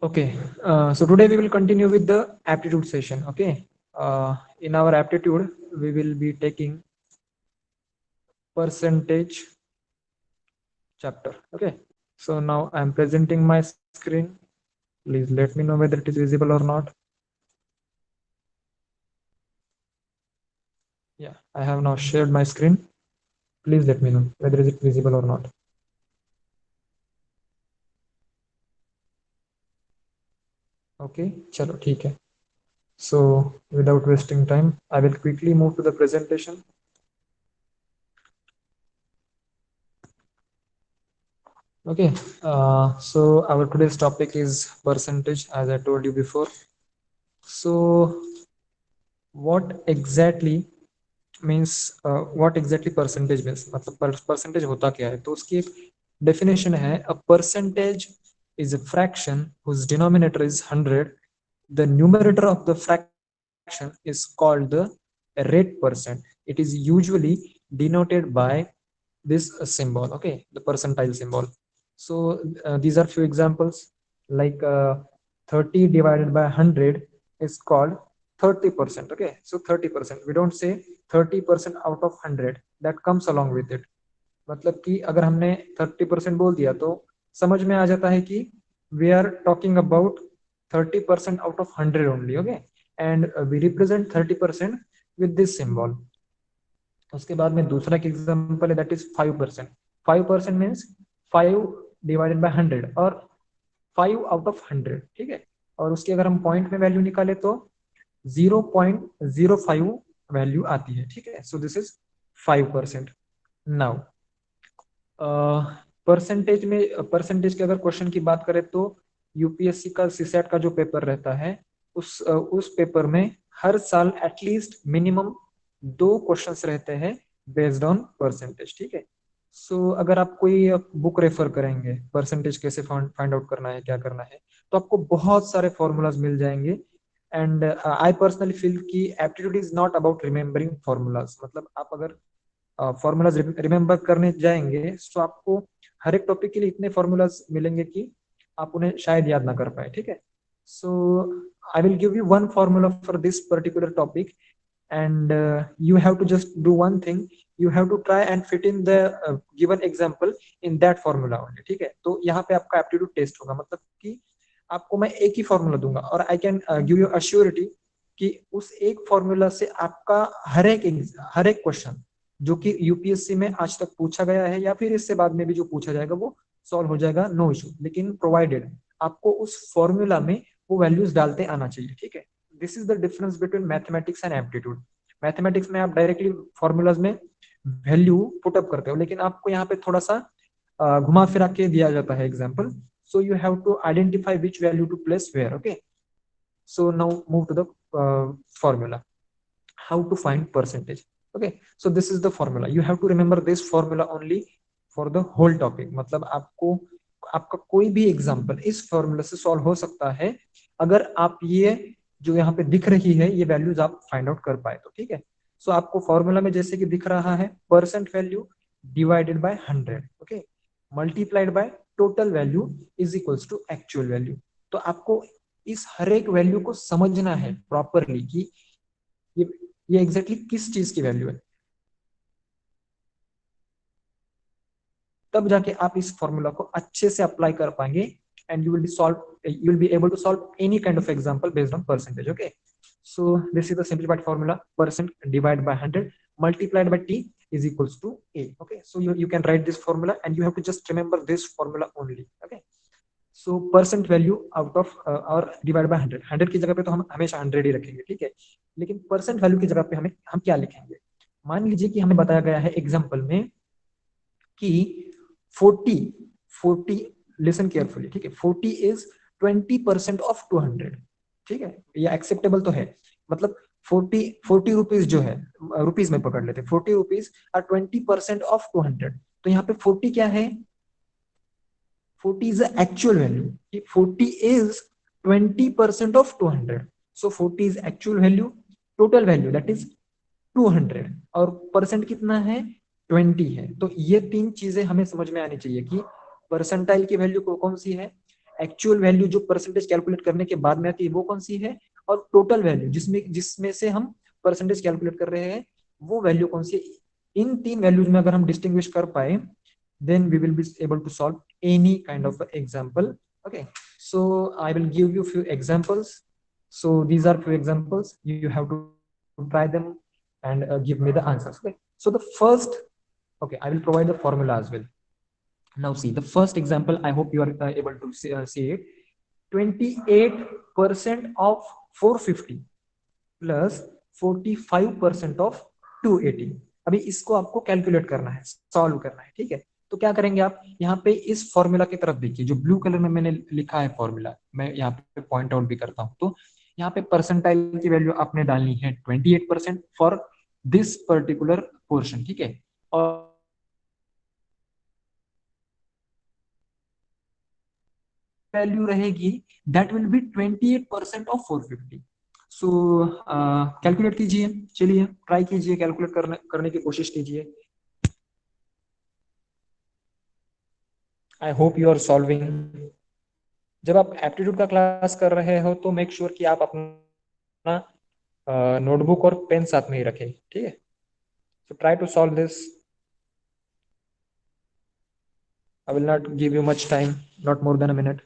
Okay, so today we will continue with the aptitude session. Okay, in our aptitude, we will be taking percentage chapter. Okay, so now I am presenting my screen. Please let me know whether it is visible or not. Yeah, I have now shared my screen. Please let me know whether is it visible or not. Okay, chalo, ठीक है. So without wasting time, I will quickly move to the presentation. Okay, so our today's topic is percentage, as I told you before. So what exactly means, what exactly percentage means, मतलब percentage होता क्या है. तो उसकी एक definition है, a percentage is a fraction whose denominator is 100. The numerator of the fraction is called the rate percent. It is usually denoted by this symbol, okay, the percentile symbol. So these are few examples, like 30 divided by 100 is called 30%. Okay, so 30%, we don't say 30% out of 100, that comes along with it. मतलब कि अगर हमने 30% बोल दिया तो समझ में आ जाता है कि we are talking about 30% out of 100 only. Okay, and we represent 30% with this symbol. उसके बाद में दूसरा एग्जांपल है, that is 5%. 5% means 5 divided by 100 और 5 आउट ऑफ 100. ठीक है, और उसकी अगर हम पॉइंट में वैल्यू निकाले तो 0.05 वैल्यू आती है. ठीक है, सो दिस इज 5%. नाउ परसेंटेज में, परसेंटेज के अगर क्वेश्चन की बात करें तो यूपीएससी का सीसैट का जो पेपर रहता है, उस पेपर में हर साल एटलीस्ट मिनिमम 2 क्वेश्चंस रहते हैं बेस्ड ऑन परसेंटेज. ठीक है, सो अगर आप कोई बुक रेफर करेंगे परसेंटेज कैसे फाइंड आउट करना है, क्या करना है, तो आपको बहुत सारे फॉर्मूलाज मिल जाएंगे. एंड आई पर्सनली फील कि aptitude is not about remembering formulas. मतलब आप अगर फॉर्मूलाज रिमेम्बर करने जाएंगे तो आपको हर एक टॉपिक के लिए इतने फॉर्मूलाज मिलेंगे कि आप उन्हें शायद याद ना कर पाए. ठीक है, so I will give you one formula for this particular topic, and you have to just do one thing. You have to try and fit in the given example in that formula only. ठीक है, तो यहाँ पे आपका aptitude test होगा. मतलब कि आपको मैं एक ही फॉर्मूला दूंगा और I can give you assurity कि उस एक फॉर्मूला से आपका हर एक क्वेश्चन जो कि यूपीएससी में आज तक पूछा गया है या फिर इससे बाद में भी जो पूछा जाएगा वो सॉल्व हो जाएगा, नो इशू. लेकिन प्रोवाइडेड आपको उस फॉर्मूला में वो वैल्यूज डालते आना चाहिए. ठीक है, this is the difference between mathematics and aptitude. Mathematics में आप डायरेक्टली फॉर्मूलाज में वैल्यू पुटअप करते हो, लेकिन आपको यहाँ पे थोड़ा सा घुमा फिरा के दिया जाता है example. So you have to identify which value to place where. Okay, so now move to the formula, how to find percentage. Okay, so this is the formula. You have to remember this formula only for the whole topic. मतलब आपको आपका कोई भी example इस formula से solve हो सकता है अगर आप ये जो यहाँ पे दिख रही है ये वैल्यूज आप फाइंड आउट कर पाए तो. ठीक है, सो आपको फॉर्मूला में जैसे कि दिख रहा है, percent value divided by 100. Okay, multiplied by total value is equals to actual value. तो आपको इस हर एक वैल्यू को समझना है प्रॉपरली कि ये ये एग्जैक्टली किस चीज की वैल्यू है, तब जाके आप इस फॉर्मूला को अच्छे से अप्लाई कर पाएंगे and you will be able to solve any kind of example based on percentage. Okay, so this is the simplified formula: percent divided by 100 multiplied by t is equals to a. Okay, so you can write this formula and you have to just remember this formula only. Okay, so percent value out of और divide by 100. 100 की जगह पे तो हम हमेशा 100 ही रखेंगे. ठीक है, लेकिन परसेंट वैल्यू की जगह पे हम क्या लिखेंगे. मान लीजिए कि हमें बताया गया है एग्जांपल में कि 40 40 लिसन केयरफुली. ठीक है, 40 इज 20% ऑफ 200. ठीक है, ये एक्सेप्टेबल तो है. मतलब 40 रुपीज जो है, रुपीज में पकड़ लेते, 40 रुपीज आर 20% ऑफ 200. तो यहाँ पे 40 क्या है, 40 is the actual value. 40 is 20% of 200. So 40 is actual value, total value that is 200 और परसेंट कितना है, 20 है. तो ये तीन चीजें हमें समझ में आनी चाहिए कि परसेंटाइल की वैल्यू कौन सी है, एक्चुअल वैल्यू जो परसेंटेज कैलकुलेट करने के बाद में आती है वो कौन सी है, और टोटल वैल्यू जिसमें जिसमें से हम परसेंटेज कैलकुलेट कर रहे हैं वो वैल्यू कौन सी है। इन तीन वैल्यूज में अगर हम डिस्टिंग्विश कर पाए then we will be able to solve any kind of example. Okay, so I will give you few examples. So these are few examples, you have to try them and give me the answers. Okay, so the first, okay, I will provide the formula as well. Now see the first example, I hope you are able to see it. 28% of 450 plus 45% of 280। अभी इसको आपको calculate करना है, solve करना है, ठीक है। तो क्या करेंगे आप, यहाँ पे इस फॉर्मूला की तरफ देखिए, जो ब्लू कलर में मैंने लिखा है फॉर्मूला, मैं यहाँ पे पॉइंट आउट भी करता हूँ। तो यहाँ पे परसेंटाइल की वैल्यू आपने डालनी है 28% फॉर दिस पर्टिकुलर पोर्शन, ठीक है। और वैल्यू रहेगी that will be 28% of 450। So calculate कीजिए, चलिए ट्राई कीजिए, कैलकुलेट करने की कोशिश कीजिए। I hope you are solving. जब आप एप्टीट्यूड का क्लास कर रहे हो तो मेक श्योर कि आप अपना नोटबुक और पेन साथ में ही रखें, ठीक है। So try to solve this. I will not give you much time, not more than a minute.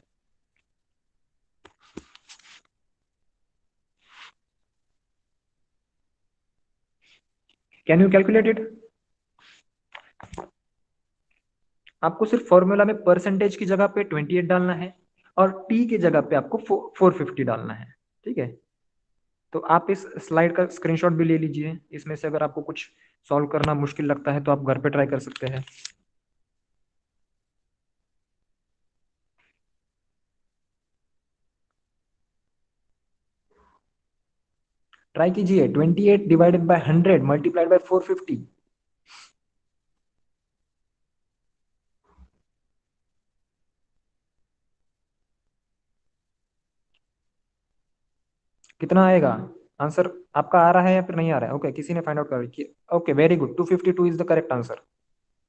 Can you calculate it. आपको सिर्फ फॉर्मूला में परसेंटेज की जगह पे 28 डालना है और टी की जगह पे आपको 450 डालना है, ठीक है। तो आप इस स्लाइड का स्क्रीनशॉट भी ले लीजिए, इसमें से अगर आपको कुछ सॉल्व करना मुश्किल लगता है तो आप घर पे ट्राई कर सकते हैं। ट्राई कीजिए, 28 डिवाइडेड बाय 100 मल्टीप्लाइड बाय 450। कितना आएगा आंसर, आपका आ रहा है या फिर नहीं आ रहा है। ओके, किसी ने फाइंड आउट कर लिया। Okay, very good, 252 is the correct answer.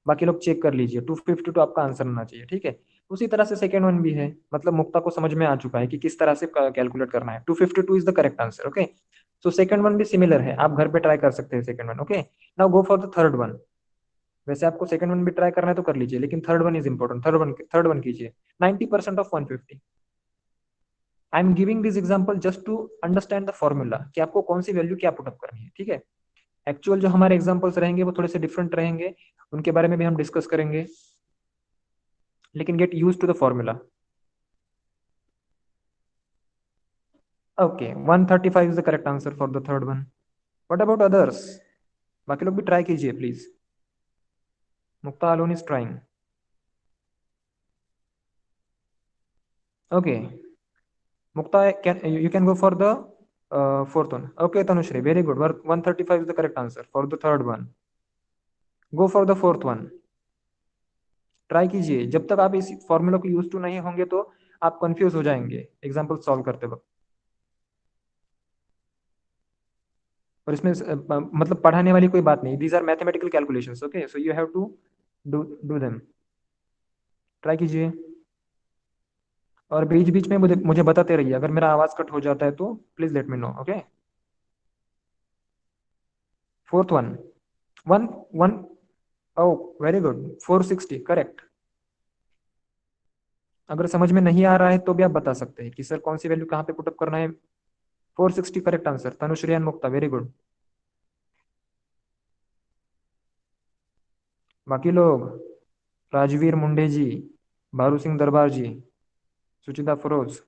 बाकी लोग चेक कर लीजिए, 252 आपका आंसर होना चाहिए, ठीक है। उसी तरह से सेकेंड वन भी है, मतलब मुक्ता को समझ में आ चुका है कि किस तरह से कैलकुलेट करना है। 252 is the correct answer. Okay, so second one भी सिमिलर है, आप घर पे ट्राई कर सकते हैं second one. Okay, now go for the third one. वैसे आपको सेकंड वन भी ट्राई करना है तो कर लीजिए, लेकिन third one is important. Third one कीजिए। 90% of 150। I am giving this example just to understand the formula कि आपको कौन सी वैल्यू क्या पुटअप करनी है, ठीक है। एक्चुअल जो हमारे एग्जांपल्स रहेंगे वो थोड़े से डिफरेंट रहेंगे, उनके बारे में भी हम डिस्कस करेंगे, लेकिन get use to the formula. Okay, 135 is the correct answer for the third one. What about others, बाकी लोग भी ट्राई कीजिए please. Mukta alone is trying. Okay, Mukta, you can go for the fourth one. Okay, Tanushri, very good. 135 is the correct answer for the third one. Go for the fourth one. Try कीजिए, जब तक आप इस formula को use to नहीं होंगे तो आप कंफ्यूज हो जाएंगे एग्जाम्पल सॉल्व करते वक्त। और इसमें मतलब पढ़ाने वाली कोई बात नहीं, these are mathematical calculations. Okay, so you have to do do them. Try कीजिए और बीच बीच में मुझे मुझे बताते रहिए, अगर मेरा आवाज कट हो जाता है तो please let me know. Okay, fourth one, one one, oh very good, 460 correct. अगर समझ में नहीं आ रहा है तो भी आप बता सकते हैं कि सर कौन सी वैल्यू कहाँ पे पुटअप करना है। 460 correct answer, Tanushree and Mukta, very good. बाकी लोग, राजवीर मुंडे जी, भारू सिंह दरबार जी, सुचिता फरोज,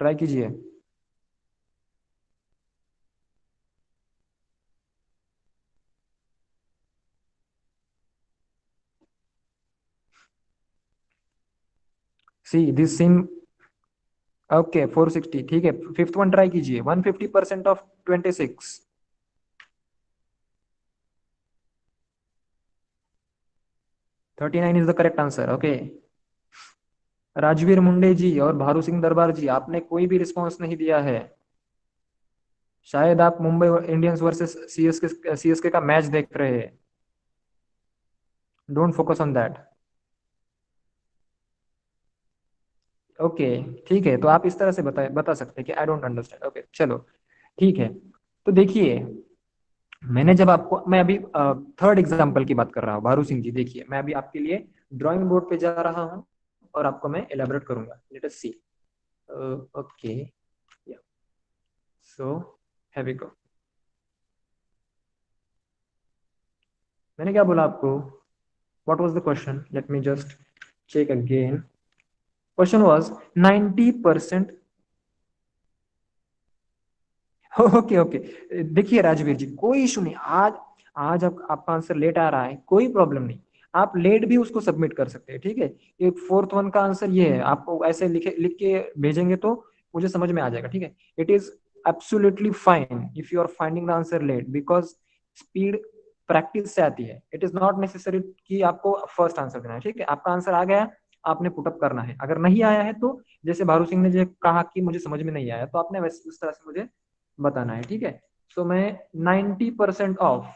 ट्राई कीजिए। See this SIM. ओके, 460 ठीक है। फिफ्थ वन ट्राई कीजिए, 150% of 26। 39 is the correct answer. Okay, Rajveer Munde ji और भारू सिंह दरबार जी, आपने कोई भी रिस्पॉन्स नहीं दिया है। शायद आप मुंबई इंडियंस वर्सेस सीएसके का मैच देख रहे हैं। Don't focus on that. Okay, ठीक है, तो आप इस तरह से बता सकते हैं कि आई डोंट अंडरस्टैंड। ओके चलो, ठीक है। तो देखिए, मैंने जब आपको, मैं अभी थर्ड एग्जांपल की बात कर रहा हूँ भारू सिंह जी। देखिए, मैं अभी आपके लिए ड्राइंग बोर्ड पे जा रहा हूँ और आपको मैं एलाबोरेट करूंगा। Let us see. Okay, so have we go. मैंने क्या बोला आपको? What was the question? Let me just check again. Question was 90%। Okay okay, देखिए राजवीर जी, कोई इशू नहीं। आज आज आपका आंसर लेट आ रहा है, कोई प्रॉब्लम नहीं। आप लेट भी उसको सबमिट कर सकते हैं, ठीक है। एक फोर्थ वन का आंसर ये है, आपको ऐसे लिख के भेजेंगे तो मुझे समझ में आ जाएगा, ठीक है। It is absolutely fine if you are finding the answer late, because speed practice से आती है। इट इज नॉट नेसेसरी कि आपको फर्स्ट आंसर देना है, ठीक है। आपका आंसर आ गया, आपने पुटअप करना है। अगर नहीं आया है तो जैसे भारू सिंह ने जो कहा कि मुझे समझ में नहीं आया, तो आपने वैसे उस तरह से मुझे बताना है, ठीक है। सो मैं 90% of.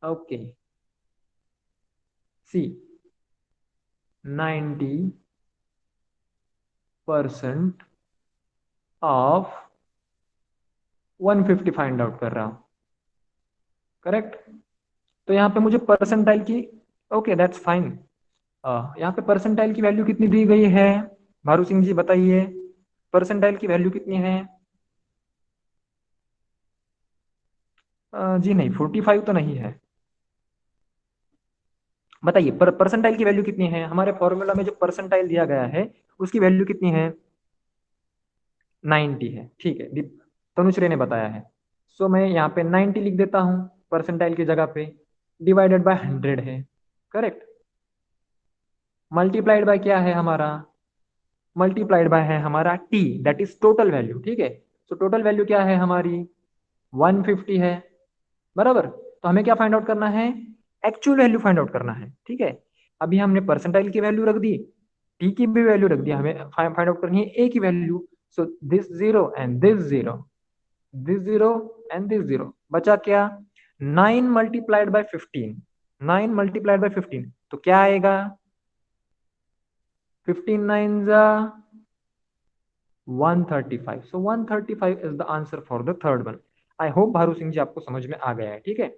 Okay, see 90% of 150 find out कर रहा हूं, करेक्ट। तो यहाँ पे मुझे परसेंटाइल की, ओके दैट्स फाइन। यहाँ पे परसेंटाइल की वैल्यू कितनी दी गई है? भारू सिंह जी बताइए, परसेंटाइल की वैल्यू कितनी है? जी नहीं, 45 तो नहीं है। बताइए, परसेंटाइल की वैल्यू कितनी है? हमारे फॉर्मूला में जो परसेंटाइल दिया गया है उसकी वैल्यू कितनी है? 90 है, ठीक है, तनुश्री ने बताया है। सो मैं यहाँ पे 90 लिख देता हूँ परसेंटाइल की जगह पे। डिवाइडेड बाय 100 है, करेक्ट। मल्टीप्लाइड बाय क्या है हमारा? मल्टीप्लाइड बाय है हमारा T, that is total value, ठीक है। सो टोटल वैल्यू क्या है हमारी? 150 है, बराबर। तो हमें क्या फाइंड आउट करना है? एक्चुअल वैल्यू फाइंड आउट करना है, ठीक है। अभी हमने परसेंटाइल की वैल्यू रख दी, टी की भी वैल्यू रख दी, हमें फाइंड आउट करनी है ए की value. So this zero and this zero, this zero and this zero, बचा क्या? 9 × 15। 9 × 15 तो क्या आएगा? 15 9 जा 135। सो 135 is the answer for the third one. I hope भारू सिंह जी आपको समझ में आ गया है, ठीक है।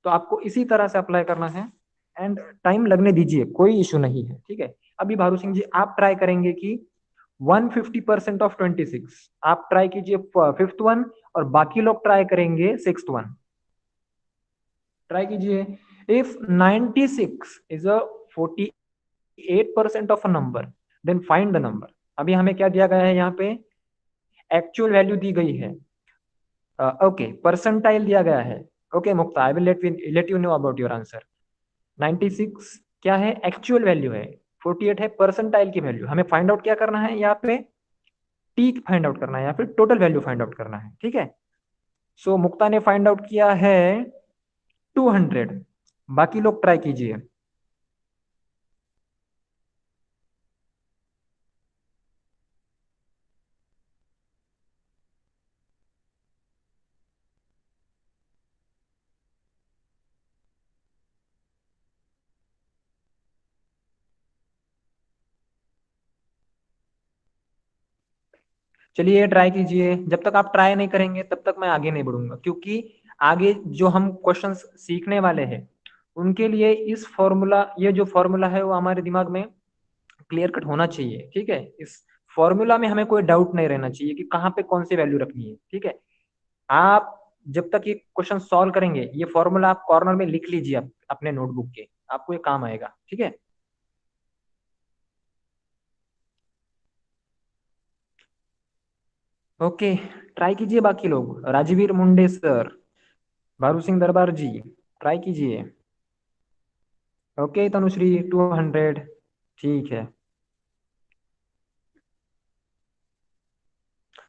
तो आपको इसी तरह से अप्लाई करना है, एंड टाइम लगने दीजिए, कोई इशू नहीं है, ठीक है। अभी भारू सिंह जी आप ट्राई करेंगे कि 150% ऑफ 26, आप ट्राई कीजिए फिफ्थ वन, और बाकी लोग ट्राई करेंगे सिक्स्थ वन। ट्राई कीजिए। If 96 is a 48% of a number, then find the number. अभी हमें क्या दिया गया है यहाँ पे? एक्चुअल वैल्यू दी गई है, ओके, परसेंटाइल दिया गया है। Okay Mukta, I will let you know about your answer. 96 क्या है? एक्चुअल वैल्यू है। 48 है परसेंटाइल की वैल्यू। हमें फाइंड आउट क्या करना है यहाँ पे? टी फाइंड आउट करना है या फिर टोटल वैल्यू फाइंड आउट करना है, ठीक है। सो मुक्ता ने फाइंड आउट किया है 200। बाकी लोग ट्राई कीजिए। चलिए ट्राई कीजिए। जब तक आप ट्राई नहीं करेंगे तब तक मैं आगे नहीं बढ़ूंगा, क्योंकि आगे जो हम क्वेश्चंस सीखने वाले हैं उनके लिए इस फॉर्मूला, ये जो फॉर्मूला है वो हमारे दिमाग में क्लियर कट होना चाहिए, ठीक है। इस फॉर्मूला में हमें कोई डाउट नहीं रहना चाहिए कि कहाँ पे कौन सी वैल्यू रखनी है, ठीक है। आप जब तक ये क्वेश्चन सॉल्व करेंगे, ये फॉर्मूला आप कॉर्नर में लिख लीजिए अपने नोटबुक के, आपको ये काम आएगा, ठीक है। ओके, ट्राई कीजिए बाकी लोग। राजवीर मुंडे सर, भारू सिंह दरबार जी, ट्राई कीजिए। ओके तनुश्री, 200, ठीक है।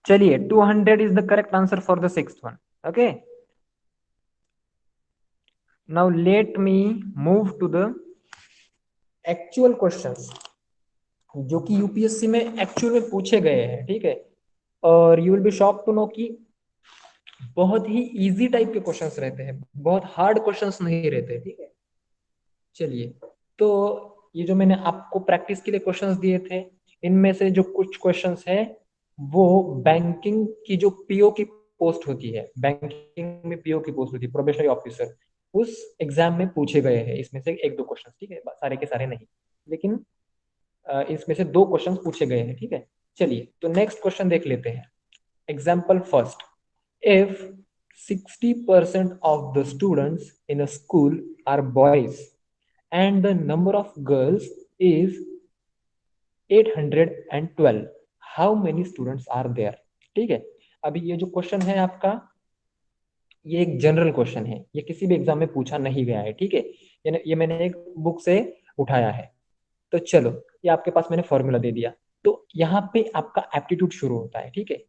चलिए, 200 is the correct answer for the sixth one. Okay, now let me move to the actual questions जो कि यूपीएससी में एक्चुअल में पूछे गए हैं, ठीक है। और you will be shock to know कि बहुत ही इजी टाइप के क्वेश्चंस रहते हैं, बहुत हार्ड क्वेश्चंस नहीं रहते, ठीक है। चलिए, तो ये जो मैंने आपको प्रैक्टिस के लिए क्वेश्चंस दिए थे, इनमें से जो कुछ क्वेश्चंस है वो बैंकिंग की जो पीओ की पोस्ट होती है, बैंकिंग में पीओ की पोस्ट होती है, प्रोबेशनरी ऑफिसर, उस एग्जाम में पूछे गए हैं इसमें से एक दो क्वेश्चन, ठीक है, सारे के सारे नहीं, लेकिन इसमें से दो क्वेश्चन पूछे गए हैं, ठीक है। चलिए तो नेक्स्ट क्वेश्चन देख लेते हैं। Example first, if 60% of the students in a school are boys and the number of girls is 812, how many students are there? ठीक है, अभी ये जो क्वेश्चन है आपका, ये एक जनरल क्वेश्चन है, ये किसी भी एग्जाम में पूछा नहीं गया है, ठीक है, ये मैंने एक बुक से उठाया है। तो चलो, ये आपके पास मैंने फॉर्मूला दे दिया, तो यहाँ पे आपका एप्टीट्यूड शुरू होता है, ठीक है।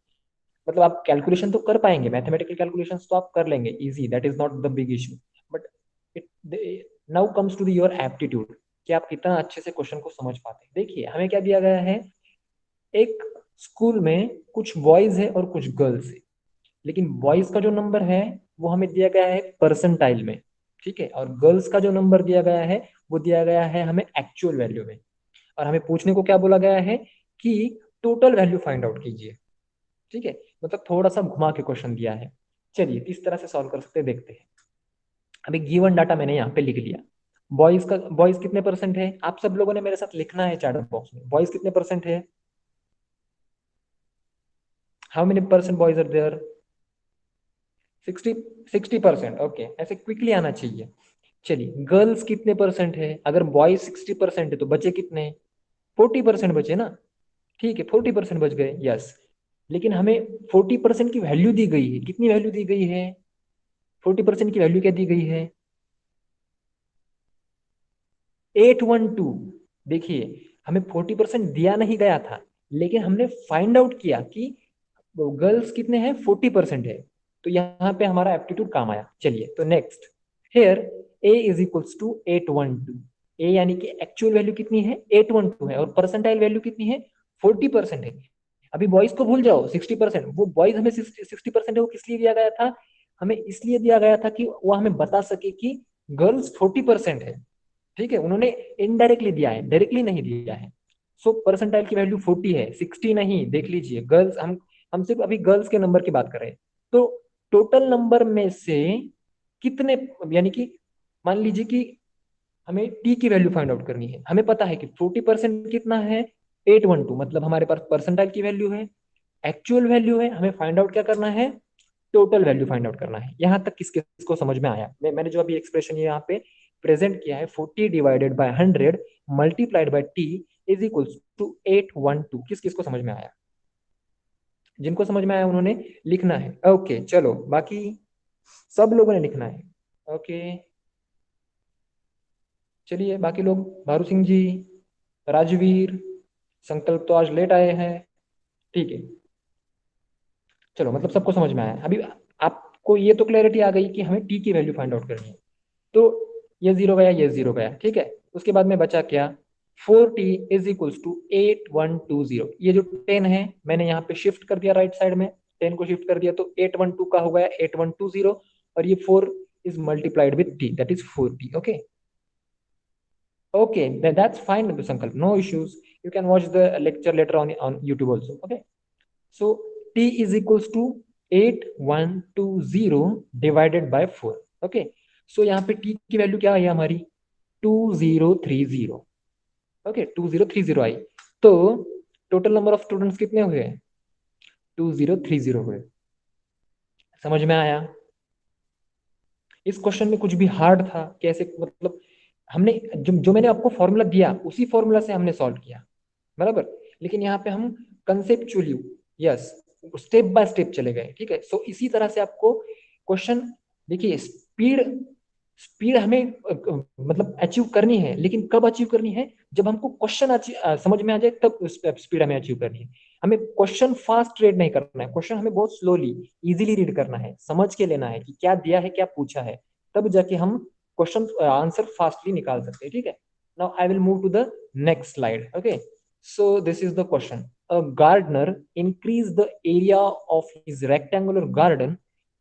मतलब आप कैलकुलेशन तो कर पाएंगे, मैथमेटिकल कैलकुलेशंस तो आप कर लेंगे easy, that is not the big issue, but it now comes to your aptitude, कि आप कितना अच्छे से क्वेश्चन को समझ पाते हैं। देखिए हमें क्या दिया गया है, एक स्कूल में कुछ बॉयज है और कुछ गर्ल्स है, लेकिन बॉयज का जो नंबर है वो हमें दिया गया है परसेंटाइल में, ठीक है, और गर्ल्स का जो नंबर दिया गया है वो दिया गया है हमें एक्चुअल वैल्यू में, और हमें पूछने को क्या बोला गया है कि टोटल वैल्यू फाइंड आउट कीजिए, ठीक है। मतलब थोड़ा सा घुमा के क्वेश्चन दिया है। चलिए इस तरह से सॉल्व कर सकते हैं, देखते हैं। अभी गिवन डाटा मैंने यहाँ पे लिख लिया। बॉयज कितने परसेंट है, आप सब लोगों ने मेरे साथ लिखना है चैट बॉक्स में, बॉयज कितने परसेंट है, how many percent boys are there, 60, 60%, okay, ऐसे क्विकली आना चाहिए। चलिए गर्ल्स कितने परसेंट है, अगर बॉयज 60% है तो बचे कितने, 40% बचे ना, ठीक है, 40% बच गए, यस। लेकिन हमें 40% की वैल्यू दी गई है, कितनी वैल्यू दी गई है, 40% की वैल्यू क्या दी गई है, 812। देखिए हमें 40% दिया नहीं गया था, लेकिन हमने फाइंड आउट किया कि गर्ल्स कितने हैं, 40% है, तो यहाँ पे हमारा एप्टीट्यूड काम आया। चलिए तो next, here A is equals to 812, A यानी कि एक्चुअल वैल्यू कितनी है, 812 है, और परसेंटाइल वैल्यू कितनी है, 40% है। अभी बॉयज को भूल जाओ, 60%, वो बॉयज हमें 60% है, वो किस लिए दिया गया था, हमें इसलिए दिया गया था कि वो हमें बता सके कि गर्ल्स 40% है, ठीक है, उन्होंने इनडायरेक्टली दिया है, डायरेक्टली नहीं दिया है। सो परसेंटाइल की वैल्यू 40 है, 60 नहीं, देख लीजिए गर्ल्स, हम सिर्फ अभी गर्ल्स के नंबर की बात कर रहे हैं। तो टोटल नंबर में से कितने, यानी कि मान लीजिए कि हमें टी की वैल्यू फाइंड आउट करनी है, हमें पता है कि 40% कितना है, 812, मतलब हमारे पास परसेंटाइल की वैल्यू है, एक्चुअल वैल्यू है, हमें फाइंड आउट क्या करना है, टोटल वैल्यू फाइंड आउट करना है। यहाँ तक किस किसको समझ में आया, मैंने जो अभी एक्सप्रेशन यहाँ पे प्रेजेंट किया है, 40 divided by 100 multiplied by T is equals to 812, किस किसको समझ में आया, जिनको समझ में आया उन्होंने लिखना है, ओके। चलो बाकी सब लोगों ने लिखना है, ओके। चलिए बाकी लोग, भारू सिंह जी, राजवीर, संकल्प तो आज लेट आए हैं, ठीक है। चलो मतलब सबको समझ में आया। अभी आपको ये तो क्लैरिटी आ गई कि हमें टी की वैल्यू फाइंड आउट करनी है, तो ये जीरो गया, ये जीरो गया, ठीक है। उसके बाद में बचा क्या, 4t इज इक्वल्स टू 8120, ये जो 10 है मैंने यहाँ पे शिफ्ट कर दिया राइट साइड में, 10 को शिफ्ट कर दिया तो 812 का हो गया 8120, और ये 4 is multiplied with t, that is 4t, okay. Okay, that's fine, Sankalp. No issues. You can watch the lecture later on YouTube also. Okay. So T is equals to 8120 divided by 4. Okay. So यहाँ पे T की value क्या आई हमारी, 2030। Okay, 2030 आई। तो total number of students कितने हुए, 2030 हुए। समझ में आया, इस क्वेश्चन में कुछ भी हार्ड था कैसे, मतलब हमने जो मैंने आपको फॉर्मूला दिया उसी फॉर्मूला से हमने सॉल्व किया, बराबर। लेकिन यहाँ पे हम conceptually, yes, step by step चले गए, ठीक है। सो इसी तरह से आपको क्वेश्चन, देखिए स्पीड, स्पीड हमें मतलब अचीव करनी है, लेकिन कब अचीव करनी है, जब हमको क्वेश्चन समझ में आ जाए, तब स्पीड हमें अचीव करनी है। हमें क्वेश्चन फास्ट रीड नहीं करना है, क्वेश्चन हमें बहुत स्लोली इजीली रीड करना है, समझ के लेना है कि क्या दिया है क्या पूछा है, तब जाके हम क्वेश्चन आंसर फास्टली निकाल सकते हैं, ठीक है। Now I will move to the next slide, okay. So this is the question, a gardener increase the area of his rectangular garden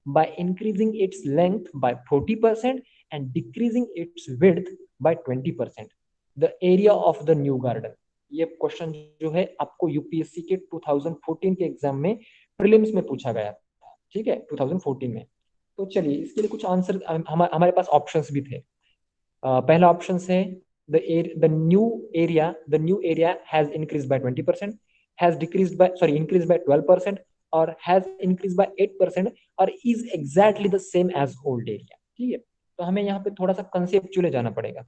by increasing its length by 40% and decreasing its width by 20%. The area of the new garden. ये question जो है आपको UPSC के 2014 के exam में prelims में पूछा गया था, ठीक है, 2014 में। तो चलिए इसके लिए कुछ आंसर हमारे पास ऑप्शंस भी थे। पहला ऑप्शन है the new area has increased by 20%, has decreased by sorry increased by 12%, और has increased by 8%, और is exactly the same as old area। ठीक है, तो हमें यहाँ पे थोड़ा सा कंसेप्चुअली जाना पड़ेगा।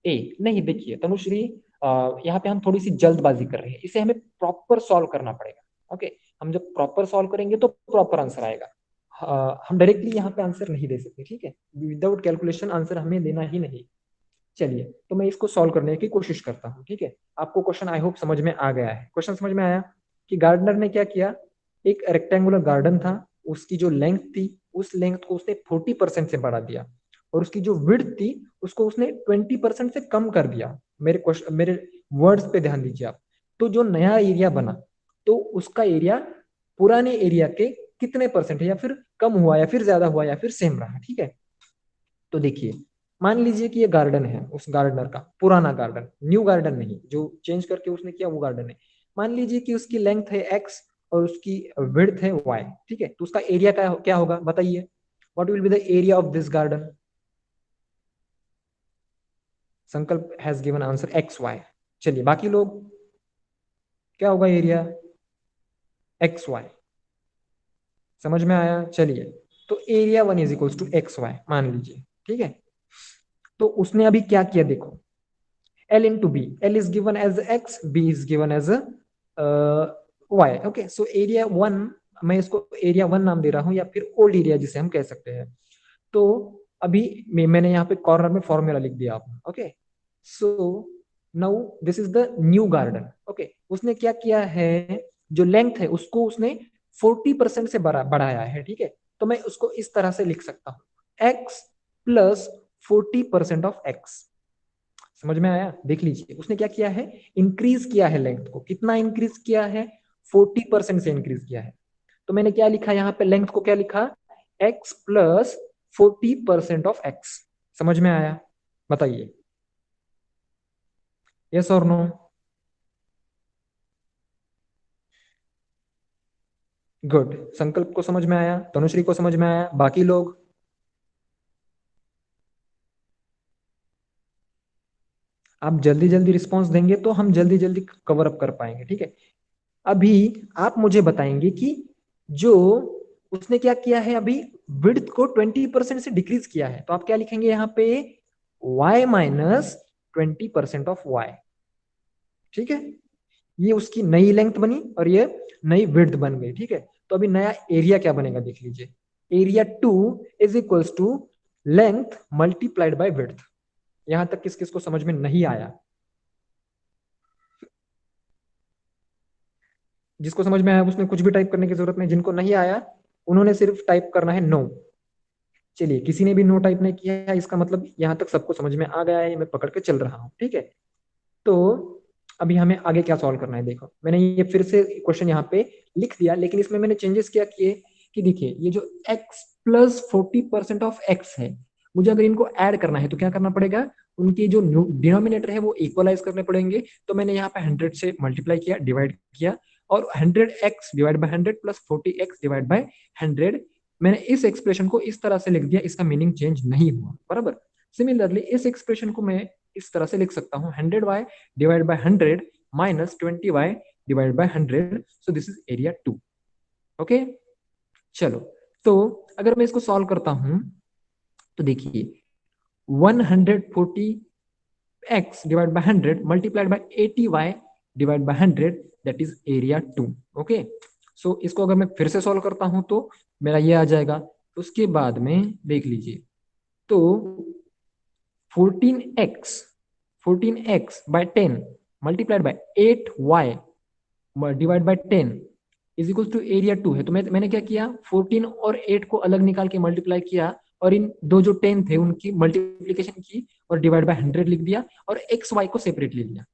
ए नहीं, देखिए तनुश्री, यहाँ पे हम थोड़ी सी जल्दबाजी कर रहे हैं, इसे हमें प्रॉपर सॉल्व करना पड़ेगा। ओके, हम जब प्रॉपर सॉल्व करेंगे तो प्रॉपर आंसर आएगा। हम डायरेक्टली यहाँ पे आंसर नहीं दे सकते, ठीक है, विदाउट कैलकुलेशन आंसर हमें देना ही नहीं। चलिए, तो मैं इसको सॉल्व करने की कोशिश करता हूँ, ठीक है। आपको क्वेश्चन आई होप समझ में आ गया है। क्वेश्चन समझ में आया कि गार्डनर ने क्या किया, एक रेक्टेंगुलर गार्डन था, उसकी जो लेंथ थी उस लेंथ को उसने 40% से बढ़ा दिया, और उसकी जो विड्थ थी उसको उसने 20% से कम कर दिया। मेरे वर्ड्स पे ध्यान दीजिए आप। तो जो नया एरिया बना, तो उसका एरिया पुराने एरिया के कितने परसेंट है, या फिर कम हुआ, या फिर ज्यादा हुआ, या फिर सेम रहा, ठीक है। तो देखिए, मान लीजिए कि ये गार्डन है, उस गार्डनर का पुराना गार्डन, न्यू गार्डन नहीं, जो चेंज करके उसने किया वो गार्डन है। मान लीजिए कि उसकी लेंथ है एक्स और उसकी विड्थ है वाई, ठीक है। तो उसका एरिया क्या होगा बताइए, what will be the area of this garden. Sankalp has given answer X Y. चलिए बाकी लोग, क्या होगा एरिया, एक्स वाई। समझ में आया। चलिए, तो एरिया 1 = x y मान लीजिए, ठीक है। तो उसने अभी क्या किया देखो, L into B. L is given as x, B is given as y. Okay, so area 1, मैं इसको एरिया 1 नाम दे रहा हूं, या फिर ओल्ड एरिया जिसे हम कह सकते हैं। तो अभी मैंने यहाँ पे कॉर्नर में फॉर्मूला लिख दिया आपने। Okay, so now this is the new garden. Okay, उसने क्या किया है, जो लेंथ है उसको उसने 40% से बढ़ाया है, ठीक है। तो मैं उसको इस तरह से लिख सकता हूँ, x प्लस 40% ऑफ x। समझ में आया। देख लीजिए उसने क्या किया है, इंक्रीज किया है लेंथ को। कितना इंक्रीज किया है, 40% से इंक्रीज किया है। तो मैंने क्या लिखा यहाँ पे, लेंथ को क्या लिखा, x प्लस 40% ऑफ x। समझ में आया, बताइए यस और नो। गुड, संकल्प को समझ में आया, तनुश्री को समझ में आया, बाकी लोग। आप जल्दी जल्दी रिस्पॉन्स देंगे तो हम जल्दी जल्दी कवर अप कर पाएंगे, ठीक है। अभी आप मुझे बताएंगे कि जो उसने क्या किया है, अभी विड्थ को 20% से डिक्रीज किया है, तो आप क्या लिखेंगे यहाँ पे, y माइनस 20% ऑफ y, ठीक है। ये उसकी नई लेंथ बनी और ये नई विड्थ बन गई, ठीक है। तो अभी नया एरिया क्या बनेगा देख लीजिए, area 2 is equals to length multiplied by width. यहां तक किस किस को समझ में नहीं आया, जिसको समझ में आया उसने कुछ भी टाइप करने की जरूरत नहीं, जिनको नहीं आया उन्होंने सिर्फ टाइप करना है नो। चलिए, किसी ने भी नो टाइप नहीं किया है, इसका मतलब यहाँ तक सबको समझ में आ गया है, मैं पकड़ के चल रहा हूँ, ठीक है। तो अभी हमें आगे क्या सॉल्व करना है, देखो मैंने ये फिर से क्वेश्चन यहाँ पे लिख दिया, लेकिन इसमें मैंने चेंजेस क्या किए कि देखिए, ये जो x प्लस 40% ऑफ x है, मुझे अगर इनको ऐड करना है तो क्या करना पड़ेगा, उनके जो डिनोमिनेटर है वो इक्वलाइज करने पड़ेंगे। तो मैंने यहाँ पे 100 से मल्टीप्लाई किया, डिवाइड किया, और 100x divide by 100 plus 40x divide by 100, मैंने इस एक्सप्रेशन को इस तरह से लिख दिया, इसका मीनिंग चेंज नहीं हुआ, बराबर। सिमिलरली इस एक्सप्रेशन को मैं इस तरह से लिख सकता हूँ, 100y divide by 100 minus 20y divide by 100, so this is area 2। Okay, चलो, तो अगर मैं इसको सॉल्व करता हूं तो देखिए, 140x divide by 100 multiplied by 80y divide by 100, that is area 2। Okay, so इसको अगर मैं फिर से सॉल्व करता हूं तो मेरा ये आ जाएगा। उसके बाद में देख लीजिए, तो 14x 14x by 10 multiplied by 8y divide by 10 is equal to area 2 है। तो मैंने क्या किया, 14 और 8 को अलग निकाल के मल्टीप्लाई किया, और इन दो जो 10 थे उनकी मल्टीप्लीकेशन की और डिवाइड बाय 100 लिख दिया, और एक्स वाई को सेपरेट ले लिया।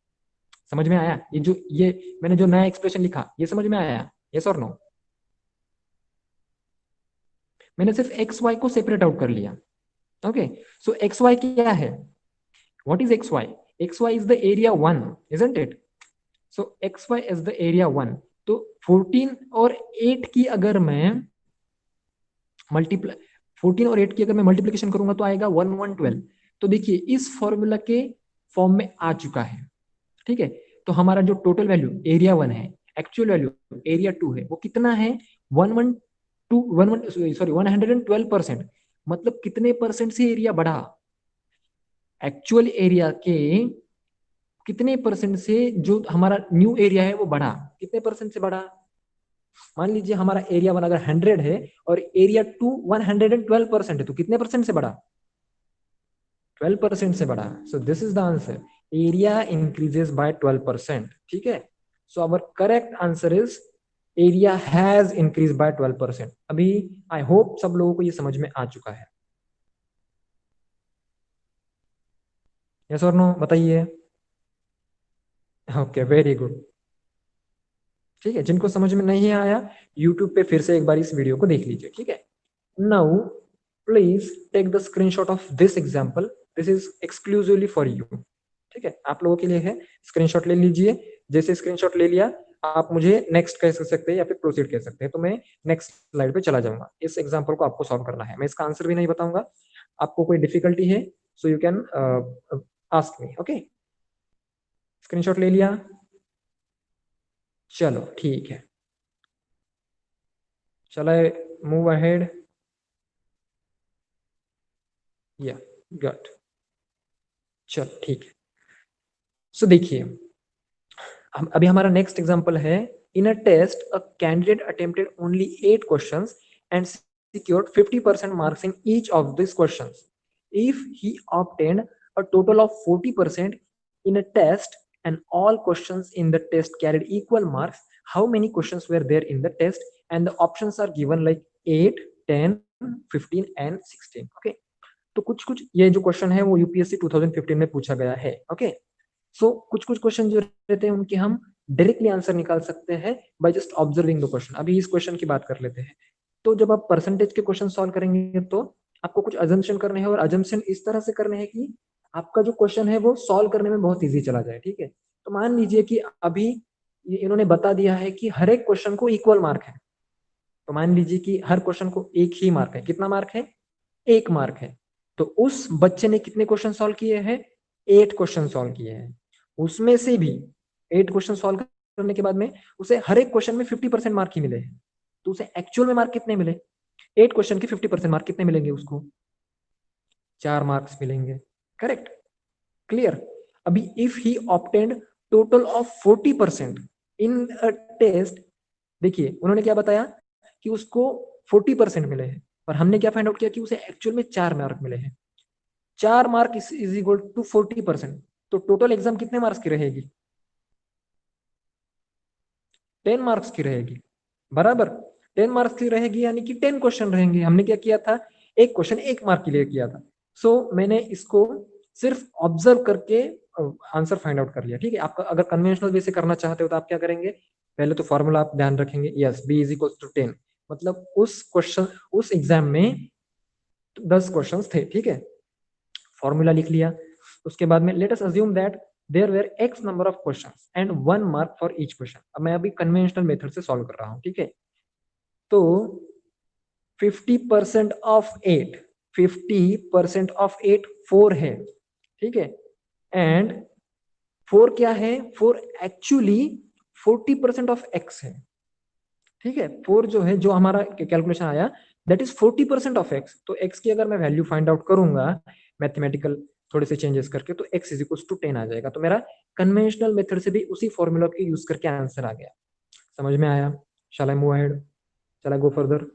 समझ में आया, ये मैंने जो नया एक्सप्रेशन लिखा, ये समझ में आया, यस और नो। मैंने सिर्फ एक्स वाई को सेपरेट आउट कर लिया। ओके, सो एक्स वाई क्या है, what is X Y, X Y is the area 1, isn't it. So X Y is the area 1। तो 14 और 8 की अगर मैं मल्टीप्लाई 14 और 8 की अगर मैं मल्टीप्लीकेशन करूंगा तो आएगा 1112। तो देखिए इस फॉर्मूला के फॉर्म में आ चुका है। ठीक है, तो हमारा जो टोटल वैल्यू एरिया 1 है, एक्चुअल वैल्यू एरिया 2 है, वो कितना है? 112 मतलब कितने परसेंट से एरिया बढ़ा? एक्चुअल एरिया के कितने परसेंट से जो हमारा न्यू एरिया है वो बढ़ा? कितने परसेंट से बढ़ा? मान लीजिए हमारा एरिया 1 अगर 100 है और एरिया 2 112% है, तो कितने परसेंट से बढ़ा? 12% से बढ़ा। So this is the answer, area increases by 12%। ठीक है, so our correct answer is area has increase by 12%। अभी आई होप सब लोगों को ये समझ में आ चुका है। यस और नो बताइए। Okay, very good. ठीक है, जिनको समझ में नहीं आया यूट्यूब पे फिर से एक बार इस वीडियो को देख लीजिए। ठीक है, now please take the screenshot of this example, this is exclusively for you. ठीक है, आप लोगों के लिए है, स्क्रीनशॉट ले लीजिए। जैसे स्क्रीनशॉट ले लिया, आप मुझे नेक्स्ट कह सकते हैं या फिर प्रोसीड कह सकते हैं, तो मैं नेक्स्ट स्लाइड पे चला जाऊंगा। इस एग्जाम्पल को आपको सॉल्व करना है, मैं इसका आंसर भी नहीं बताऊंगा। आपको कोई डिफिकल्टी है so you can ask me. Okay, screenshot ले लिया? चलो ठीक है, चलो मूव अहेड। या गुड, चलो ठीक है। सो देखिए, अभी हमारा नेक्स्ट एग्जांपल है, in a test a candidate attempted only 8 questions and secured 50% marks in each of these questions. If he obtained a total of 40% in a test and all questions in the test carried equal marks, how many questions were there in the test? And the options are given like 8, 10, 15 and 16. Okay, तो कुछ कुछ ये जो question है वो UPSC 2015 में पूछा गया है। ओके, सो कुछ कुछ क्वेश्चन जो रहते हैं उनके हम डायरेक्टली आंसर निकाल सकते हैं by just observing the question. अभी इस क्वेश्चन की बात कर लेते हैं। तो जब आप परसेंटेज के क्वेश्चन सॉल्व करेंगे तो आपको कुछ अजम्पशन करने हैं, और अजम्पशन इस तरह से करने हैं कि आपका जो क्वेश्चन है वो सॉल्व करने में बहुत ईजी चला जाए। ठीक है, तो मान लीजिए कि अभी इन्होंने बता दिया है कि हर एक क्वेश्चन को इक्वल मार्क है। तो मान लीजिए कि हर क्वेश्चन को एक ही मार्क है। कितना मार्क है? 1 मार्क है। तो उस बच्चे ने कितने क्वेश्चन सॉल्व किए हैं? 8 क्वेश्चन सॉल्व किए हैं। उसमें से भी 8 क्वेश्चन सॉल्व करने के बाद में उसे हर एक क्वेश्चन में 50% मार्क ही मिले हैं। तो उसे एक्चुअल में मार्क कितने मिले? 8 क्वेश्चन के 50% मार्क कितने मिलेंगे उसको? 4 मार्क्स मिलेंगे। Correct, clear. अभी if he obtained total of 40% in a test, देखिए उन्होंने क्या बताया कि उसको 40% मिले हैं, और हमने क्या फाइंड आउट किया कि उसे एक्चुअल में 4 मार्क मिले हैं। 4 मार्क इज इक्वल टू 40%। तो टोटल एग्जाम कितने मार्क्स की रहेगी? 10 मार्क्स की रहेगी। बराबर, 10 मार्क्स की रहेगी, यानी कि 10 क्वेश्चन रहेंगे। हमने क्या किया था? एक क्वेश्चन 1 मार्क के लिए किया था। सो मैंने इसको सिर्फ ऑब्जर्व करके आंसर फाइंड आउट कर लिया। ठीक है, आप अगर कन्वेंशनल वे से करना चाहते हो तो आप क्या करेंगे? पहले तो फॉर्मूला आप ध्यान रखेंगे, yes B is equal to 10। मतलब उस क्वेश्चन उस एग्जाम में 10 क्वेश्चन थे। ठीक है, फॉर्मूला लिख लिया। उसके बाद में let us assume that there were X number of questions and 1 mark for each question. अब मैं अभी कन्वेंशनल मेथड से सॉल्व कर रहा हूं। ठीक है, तो 50% ऑफ 8, 50% ऑफ 8 4 है। ठीक है, एंड 4 क्या है? 4 एक्चुअली 40% ऑफ एक्स है। ठीक है, 4 जो है, जो हमारा कैलकुलेशन आया, दैट इज 40% ऑफ एक्स। तो एक्स की अगर मैं वैल्यू फाइंड आउट करूंगा मैथमेटिकल थोड़े से चेंजेस करके, तो एक्स इज इक्वल टू 10 आ जाएगा। तो मेरा कन्वेंशनल मेथड से भी उसी फॉर्मूला के यूज करके आंसर आ गया। समझ में आया? Shall I move ahead? Shall I go further?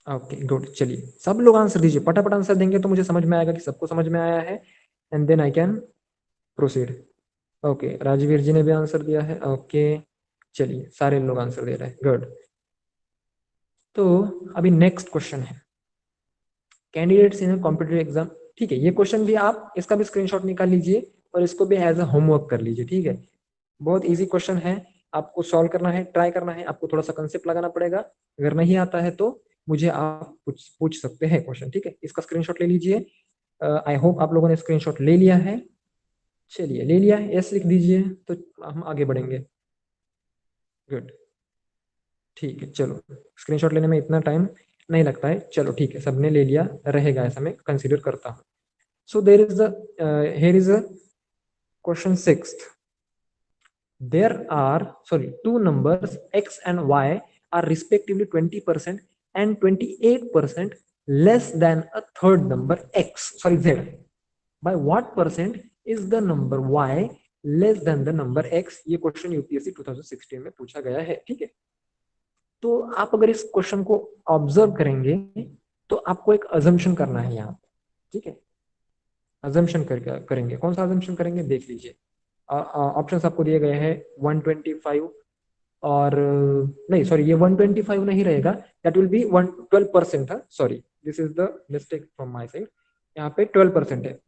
Okay good, चलिए सब लोग आंसर दीजिए, पटापट आंसर देंगे तो मुझे समझ में आएगा कि सबको समझ में आया है, and then I can proceed. Okay, Rajveer ji ने भी आंसर दिया है। ओके, चलिए सारे लोग आंसर दे रहे हैं, गुड। तो अभी नेक्स्ट क्वेश्चन है, कैंडिडेट्स इन कॉम्पिटिटिव एग्जाम। ठीक है, ये क्वेश्चन भी आप इसका भी स्क्रीनशॉट निकाल लीजिए और इसको भी एज अ होमवर्क कर लीजिए। ठीक है, बहुत इजी क्वेश्चन है, आपको सॉल्व करना है, ट्राई करना है, आपको थोड़ा सा कंसेप्ट लगाना पड़ेगा। अगर नहीं आता है तो मुझे आप पूछ सकते हैं क्वेश्चन। ठीक है, इसका स्क्रीनशॉट ले लीजिए। आई होप आप लोगों ने स्क्रीनशॉट ले लिया है। चलिए ले लिया, एस लिख दीजिए तो हम आगे बढ़ेंगे। गुड, ठीक है, चलो स्क्रीनशॉट लेने में इतना टाइम नहीं लगता है, चलो ठीक है, सबने ले लिया, रहेगा ऐसा मैं कंसीडर करता हूँ। So there is the here is a question sixth. There are, sorry, two numbers x and y are respectively 20% and 28% less than a third number x, sorry z. By what percent is the number y less than the number x? ये question UPSC 2016 में पूछा गया है, ठीक है। तो आप अगर इस क्वेश्चन को ऑब्जर्व करेंगे तो आपको एक अजम्पशन करना है यहाँ, ठीक है। अजम्पशन करेंगे, कौन सा अजम्पशन करेंगे देख लीजिए। ऑप्शंस आपको दिए गए हैं 125 और नहीं सॉरी, ये 125 नहीं रहेगा, दैट विल बी 12% था, sorry this is the mistake from my side. यहाँ पे 12% है।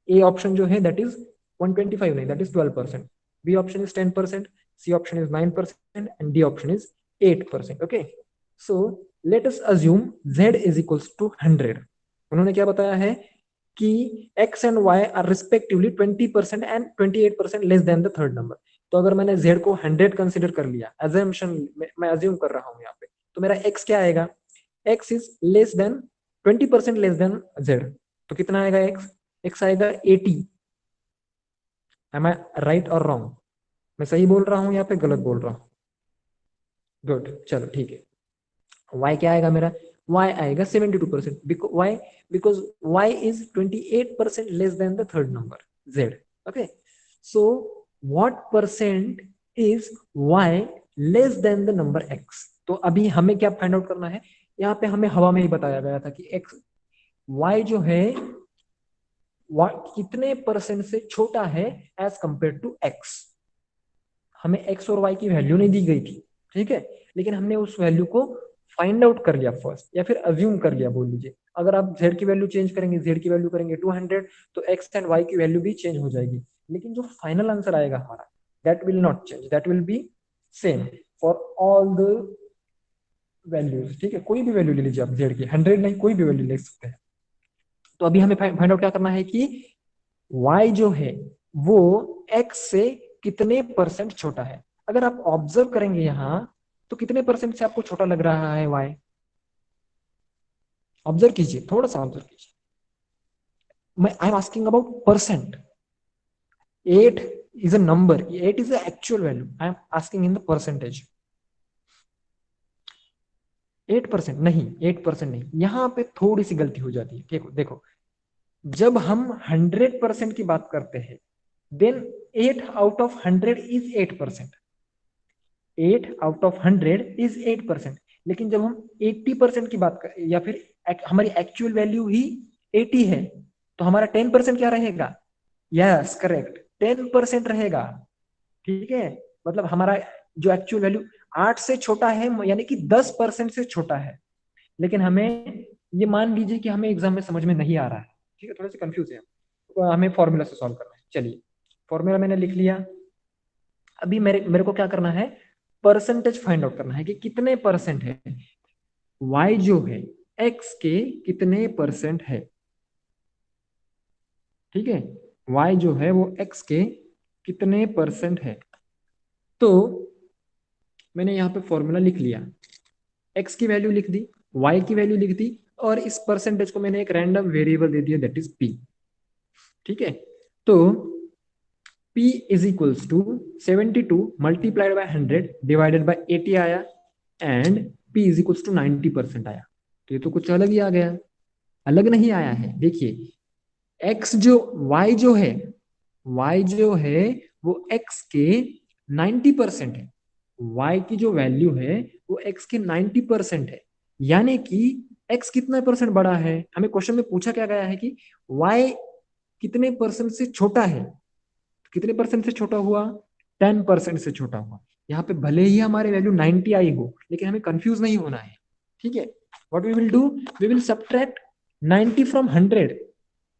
ए ऑप्शन जो है दैट इज 125 नहीं, that is 12%। B option is 10%, C option is 9% and D option is 8%। Okay, so let us assume z is equals to 100। उन्होंने क्या बताया है कि x and y are respectively 20% and 28% less than the third number. तो अगर मैंने z को 100 consider कर लिया, एजम्पशन मैं अज्यूम कर रहा हूं यहाँ पे, तो मेरा x क्या आएगा, x is less than 20% less than z। तो कितना आएगा x, x आएगा 80। एम आई राइट और रॉन्ग, मैं सही बोल रहा हूँ यहाँ पे गलत बोल रहा हूँ? गुड, चलो ठीक है। y क्या आएगा मेरा, y आएगा 72%, why, because y is 28% less than the third number z। okay, so what percent is y less than the number x? तो अभी हमें क्या फाइंड आउट करना है, यहाँ पे हमें हवा में ही बताया गया था कि x y जो है कितने परसेंट से छोटा है एज कंपेयर टू x। हमें x और y की वैल्यू नहीं दी गई थी, ठीक है, लेकिन हमने उस वैल्यू को फाइंड आउट कर लिया फर्स्ट, या फिर अज्यूम कर लिया बोल लीजिए। अगर आप z की वैल्यू चेंज करेंगे, z की वैल्यू करेंगे 200, तो x एंड y की वैल्यू भी चेंज हो जाएगी, लेकिन जो फाइनल आंसर आएगा हमारा that will not change, that will B same for all the values, ठीक है। कोई भी वैल्यू ले लीजिए आप z की, 100 नहीं, कोई भी वैल्यू ले सकते हैं। तो अभी हमें फाइंड आउट क्या करना है कि y जो है वो x से कितने परसेंट छोटा है। अगर आप ऑब्जर्व करेंगे यहाँ, तो कितने परसेंट से आपको छोटा लग रहा है y? ऑब्जर्व कीजिए, थोड़ा सा ऑब्जर्व कीजिए। मैं I am asking about percent. 8 is a number, 8 is the actual value, I am asking in the percentage। 8% नहीं, 8% नहीं, यहाँ पे थोड़ी सी गलती हो जाती है। देखो देखो, जब हम 100% की बात करते हैं then 8 out of 100 is 8%। 8 out of 100 is 8%। लेकिन जब हम 80% की बात कर, या फिर हमारी एक्चुअल वैल्यू ही 80 है, तो हमारा 10% क्या रहेगा? यस करेक्ट, 10% रहेगा, ठीक है। मतलब हमारा जो एक्चुअल वैल्यू 8 से छोटा है, यानी कि 10% से छोटा है। लेकिन हमें ये मान लीजिए कि हमें एग्जाम में समझ में नहीं आ रहा है, ठीक है, थोड़ा सा कंफ्यूज है, तो हमें फॉर्मूला से सॉल्व करना है। चलिए, फॉर्मूला मैंने लिख लिया। अभी मेरे मेरे को क्या करना है, परसेंटेज फाइंड आउट करना है कि कितने परसेंट है y जो है x के कितने परसेंट है, ठीक है। y जो है वो x के कितने परसेंट है। तो मैंने यहाँ पे फॉर्मूला लिख लिया, x की वैल्यू लिख दी, y की वैल्यू लिख दी, और इस परसेंटेज को मैंने एक रैंडम वेरिएबल दे दिया दैट इज p, ठीक है। तो p is equals to 72 multiplied by 100 divided by 80 आया, and p is equals to 90% आया। तो ये तो कुछ अलग ही आ गया, अलग नहीं आया है। देखिए x जो y जो है, y जो है वो x के 90% है, y की जो वैल्यू है वो x के 90% है। यानी कि x कितना परसेंट बड़ा है, हमें क्वेश्चन में पूछा क्या गया है कि y कितने परसेंट से छोटा है। कितने परसेंट से छोटा हुआ, 10% से छोटा हुआ। यहाँ पे भले ही हमारे वैल्यू 90 आई हो, लेकिन हमें कंफ्यूज नहीं होना है, ठीक है। What we will do, we will subtract 90 from 100,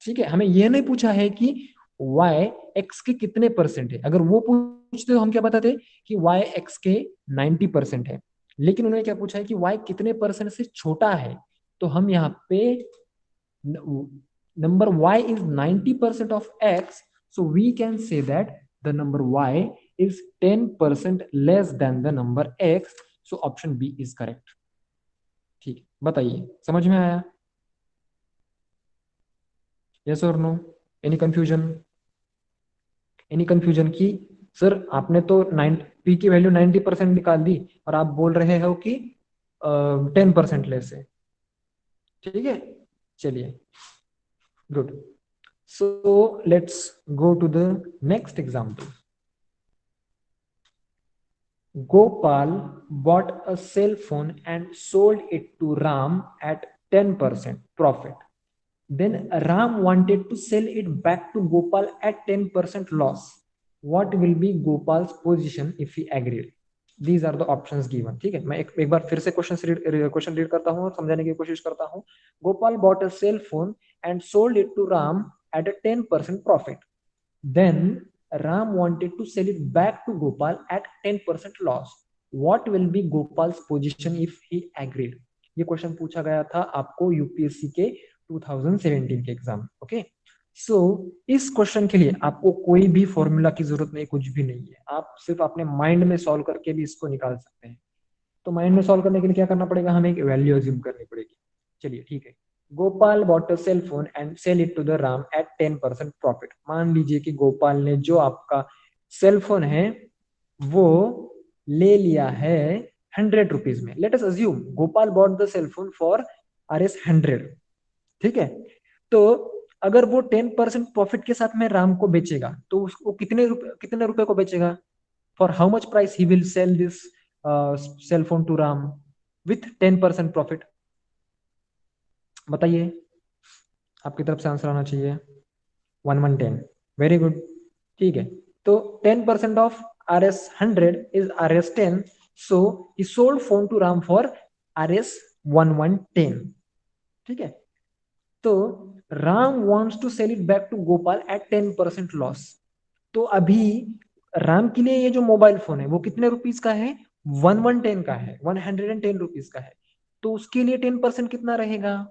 ठीक है। हमें यह नहीं पूछा है कि y x के कितने परसेंट है, अगर वो पूछते तो हम क्या बताते कि y x के 90% है। लेकिन उन्होंने क्या पूछा है कि y कितने परसेंट से छोटा है, तो हम यहाँ पे number y is 90% of x, So we can say that the number y is 10% less than the number x. So option B is correct. ठीक, बताइए समझ में आया? यस और no? Any confusion? Any confusion की सर आपने तो 9 P की वैल्यू 90% निकाल दी और आप बोल रहे हो कि 10% लेस है। ठीक है, चलिए, good. So let's go to the next example. Gopal bought a cell phone and sold it to Ram at 10% profit. Then Ram wanted to sell it back to Gopal at 10% loss. What will be Gopal's position if he agreed? These are the options given. ठीक है, मैं एक बार फिर से question read करता हूँ और समझाने की कोशिश करता हूँ। Gopal bought a cell phone and sold it to Ram at a 10% profit. Then Ram wanted to sell it back to Gopal at 10% loss. What will be Gopal's position if he agreed? ये question पूछा गया था आपको UPSC के 2017 के exam. Okay, सो इस question के लिए आपको कोई भी फॉर्मूला की जरूरत नहीं, कुछ भी नहीं है, आप सिर्फ अपने माइंड में सॉल्व करके भी इसको निकाल सकते हैं। तो माइंड में सॉल्व करने के लिए क्या करना पड़ेगा, हमें एक वैल्यू अज्यूम करनी पड़ेगी। चलिए ठीक है, Gopal bought a cell phone and sell it to the Ram at 10% profit. मान लीजिए कि गोपाल ने जो आपका सेल फोन है वो ले लिया है 100 रुपीज में। Let us assume Gopal bought the cell phone for Rs 100। ठीक है, तो अगर वो 10% प्रॉफिट के साथ में राम को बेचेगा तो उसको कितने रुपए को बेचेगा? For how much price he will sell this cell phone to Ram with 10% profit? बताइए, आपकी तरफ से आंसर आना चाहिए। 1110, वेरी गुड। ठीक है, तो 10% of Rs 100 is Rs 10, so he sold phone to Ram for Rs 1110। ठीक है, तो Ram wants to sell it back to Gopal at 10% loss. तो अभी राम के लिए ये जो मोबाइल फोन है वो कितने रुपीज का है? 1110 का है, 110 रुपीज का है। तो उसके लिए 10% कितना रहेगा?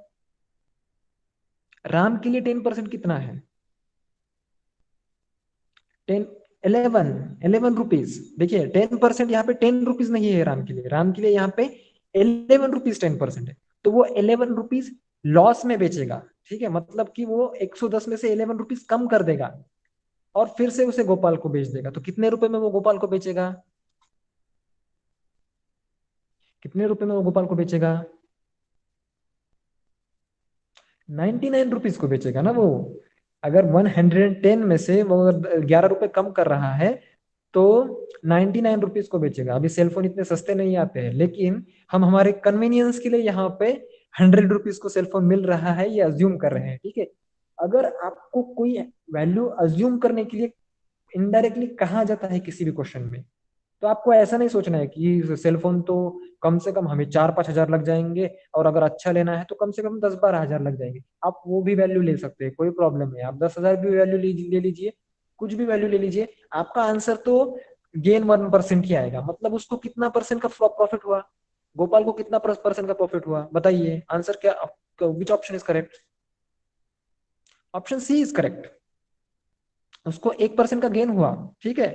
राम के लिए 10% कितना है? 10, 11 रुपीज। देखिए 10% यहाँ पे 10 रुपीज नहीं है राम के लिए, राम के लिए यहाँ पे 11 रुपीज 10% है। तो वो 11 रुपीज लॉस में बेचेगा। ठीक है, मतलब कि वो 110 में से 11 रुपीज कम कर देगा और फिर से उसे गोपाल को बेच देगा। तो कितने रुपए में वो गोपाल को बेचेगा? कितने रुपए में वो गोपाल को बेचेगा? 99 रुपीज को बेचेगा ना वो। अगर 110 में से वो अगर 11 रुपए कम कर रहा है तो 99 रुपीज को बेचेगा। अभी सेलफोन इतने सस्ते नहीं आते हैं, लेकिन हम हमारे कन्वीनियंस के लिए यहाँ पे 100 रुपीज को सेलफोन मिल रहा है ये अज्यूम कर रहे हैं। ठीक है, अगर आपको कोई वैल्यू अज्यूम करने के लिए इनडायरेक्टली कहा जाता है किसी भी क्वेश्चन में, तो आपको ऐसा नहीं सोचना है कि सेलफोन तो कम से कम हमें 4-5 हजार लग जाएंगे और अगर अच्छा लेना है तो कम से कम 10-12 हजार लग जाएंगे। आप वो भी वैल्यू ले सकते हैं, कोई प्रॉब्लम नहीं। आप 10 हजार भी वैल्यू ले लीजिए, कुछ भी वैल्यू ले लीजिए, आपका आंसर तो गेन 1% ही आएगा। मतलब उसको कितना परसेंट का प्रॉफिट हुआ? गोपाल को कितना परसेंट का प्रॉफिट हुआ? बताइए आंसर क्या, which option is correct? Option C is correct. उसको 1% का गेन हुआ। ठीक है,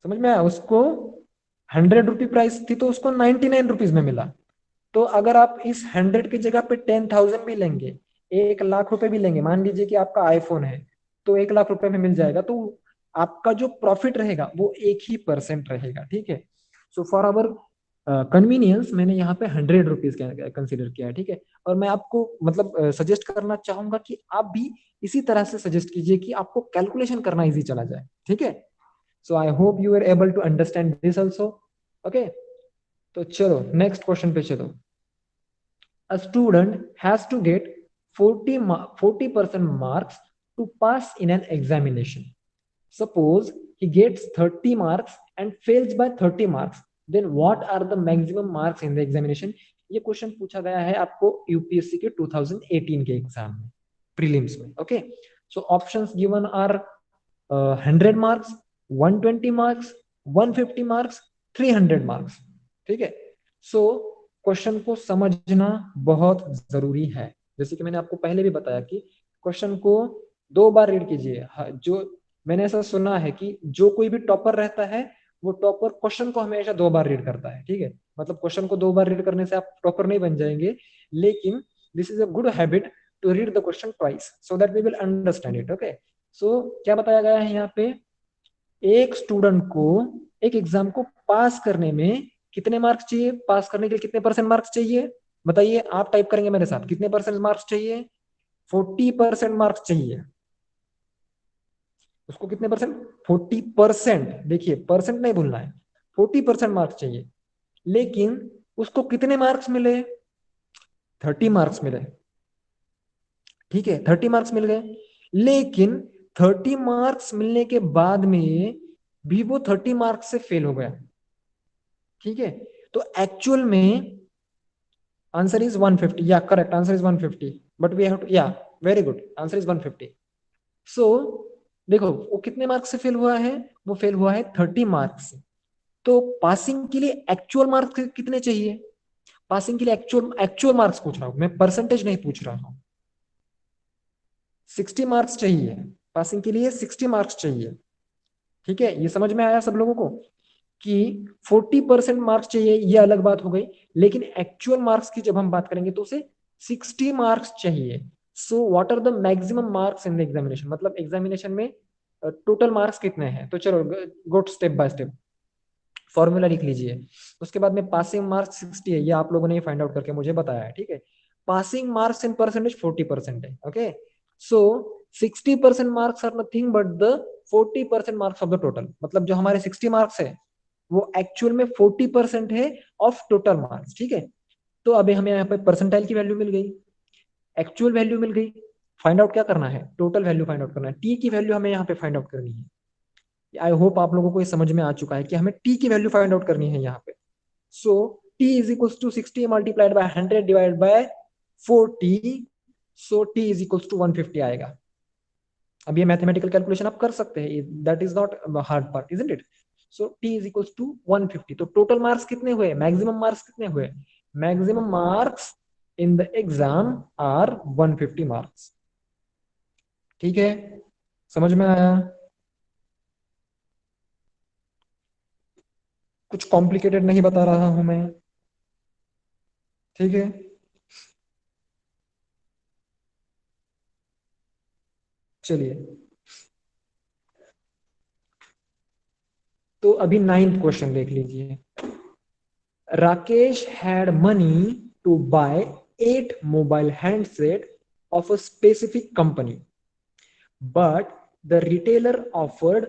समझ में आया? उसको 100 रुपी प्राइस थी तो उसको 99 रुपीज में मिला। तो अगर आप इस 100 की जगह पे 10,000 भी लेंगे, 1 लाख रुपए भी लेंगे, मान लीजिए कि आपका आईफोन है तो 1 लाख रुपए में मिल जाएगा, तो आपका जो प्रॉफिट रहेगा वो 1% रहेगा। ठीक है, सो फॉर अवर कन्वीनियंस मैंने यहाँ पे 100 रुपीज कंसिडर किया है। ठीक है, और मैं आपको मतलब सजेस्ट करना चाहूंगा कि आप भी इसी तरह से सजेस्ट कीजिए कि आपको कैलकुलेशन करना इजी चला जाए। ठीक है, so I hope you are able to understand this also. Okay, तो चलो नेक्स्ट क्वेश्चन पे चलो। A student has to get 40% marks to pass in an examination. Suppose he gets 30 marks and fails by 30 marks. Then what are the maximum marks in the examination? ये question पूछा गया है आपको UPSC के 2018 के exam में, prelims में। Okay, so options given are 100 marks, 120 marks, 150 marks, 300 marks. ठीक है, सो क्वेश्चन को समझना बहुत जरूरी है। जैसे कि मैंने आपको पहले भी बताया कि क्वेश्चन को 2 बार रीड कीजिए। जो मैंने ऐसा सुना है कि जो कोई भी टॉपर रहता है वो टॉपर क्वेश्चन को हमेशा 2 बार रीड करता है, ठीक है। मतलब क्वेश्चन को 2 बार रीड करने से आप टॉपर नहीं बन जाएंगे, लेकिन this is a good habit to read the question twice so that we will understand it. Okay, so क्या बताया गया है यहाँ पे, एक स्टूडेंट को एक एग्जाम को पास करने में कितने मार्क्स चाहिए, पास करने के लिए कितने परसेंट मार्क्स चाहिए, बताइए। आप टाइप करेंगे मेरे साथ, कितने परसेंट मार्क्स चाहिए? 40% मार्क्स चाहिए। उसको कितने परसेंट? 40%। देखिए परसेंट नहीं भूलना है, 40% मार्क्स चाहिए। लेकिन उसको कितने मार्क्स मिले? 30 मार्क्स मिले, ठीक है, 30 मार्क्स मिल गए। लेकिन 30 मार्क्स मिलने के बाद में भी वो 30 मार्क्स से फेल हो गया, ठीक है। तो एक्चुअल में answer is 150, yeah correct, answer is 150, but we have to, yeah very good, answer is 150। So देखो वो कितने मार्क्स से फेल हुआ है, वो फेल हुआ है 30 मार्क्स से। तो पासिंग के लिए एक्चुअल मार्क्स कितने चाहिए? पासिंग के लिए एक्चुअल एक्चुअल मार्क्स पूछ रहा हूं मैं, परसेंटेज नहीं पूछ रहा हूं। 60 मार्क्स चाहिए, पासिंग के लिए 60 मार्क्स चाहिए, ठीक है। ये समझ में आया सब लोगों को कि 40% मार्क्स चाहिए, ये अलग बात हो गई। लेकिन एक्चुअल मार्क्स की जब हम बात करेंगे तो उसे 60 मार्क्स चाहिए। So what are the maximum marks in the examination, मतलब एग्जामिनेशन में टोटल मार्क्स कितने हैं। तो चलो go step by step, formula लिख लीजिए। उसके बाद में पासिंग मार्क्स 60 है, ये आप लोगों ने फाइंड आउट करके मुझे बताया है, ठीक है। पासिंग मार्क्स इन परसेंटेज 40% है, okay. So 60% marks are nothing but the 40% marks of the total, मतलब जो हमारे 60 मार्क्स है वो एक्चुअल में 40% है ऑफ टोटल मार्क्स, ठीक है। तो अभी हमें यहाँ पे परसेंटाइल की वैल्यू मिल गई, एक्चुअल वैल्यू मिल गई। फाइंड आउट क्या करना है? टोटल वैल्यू फाइंड आउट करना है, टी की वैल्यू हमें यहाँ पे फाइंड आउट करनी है। आई होप आप लोगों को ये समझ में आ चुका है कि हमें टी की वैल्यू फाइंड आउट करनी है यहाँ पे। So T is equal to 60 multiplied by 100 divide by 40। So T is equal to 150 आएगा। अब ये मैथमेटिकल कैलकुलेशन आप कर सकते हैं, that is not hard part, isn't it. So T is equal to 150। तो टोटल मार्क्स कितने हुए, मैक्सिमम मार्क्स कितने हुए? Maximum marks in the exam are 150 marks, ठीक है। समझ में आया? कुछ कॉम्प्लिकेटेड नहीं बता रहा हूं मैं, ठीक है। चलिए, तो अभी 9th क्वेश्चन देख लीजिए। Rakesh had money to buy 8 mobile handset of a specific company, but the retailer offered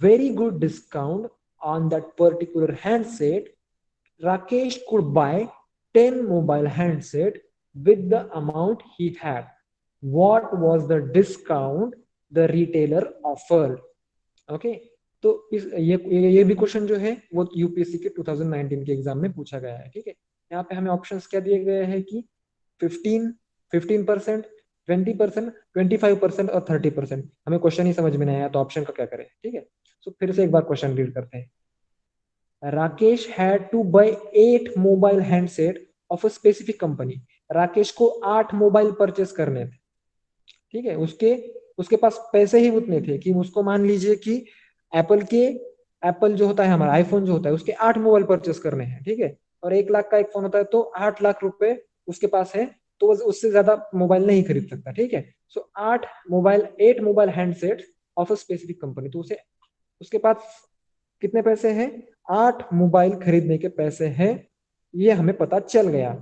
very good discount on that particular handset. Rakesh could buy 10 mobile handset with the amount he had. What was the discount the retailer offered? Okay, तो इस ये भी question जो है वो UPSC के 2019 के exam में पूछा गया है, ठीक है। यहाँ पे हमें ऑप्शंस क्या दिए गए हैं कि 15, 15%, 20%, 25% और 30%। हमें क्वेश्चन ही समझ में नहीं आया तो ऑप्शन का क्या करें, ठीक है। सो फिर से एक बार क्वेश्चन रीड करते हैं। Rakesh had to buy 8 mobile handset of a specific company. Rakesh को 8 मोबाइल परचेस करने थे, ठीक है। उसके उसके पास पैसे ही उतने थे कि उसको मान लीजिए कि एप्पल के एप्पल जो होता है हमारा आईफोन जो होता है उसके 8 मोबाइल परचेस करने हैं, ठीक है। और 1 लाख का एक फोन होता है तो 8 लाख रुपए उसके पास है, तो वो उससे ज्यादा मोबाइल नहीं खरीद सकता, ठीक है। सो 8 mobile handset of a specific company, तो उसे उसके पास कितने पैसे हैं? 8 मोबाइल खरीदने के पैसे हैं, ये हमें पता चल गया।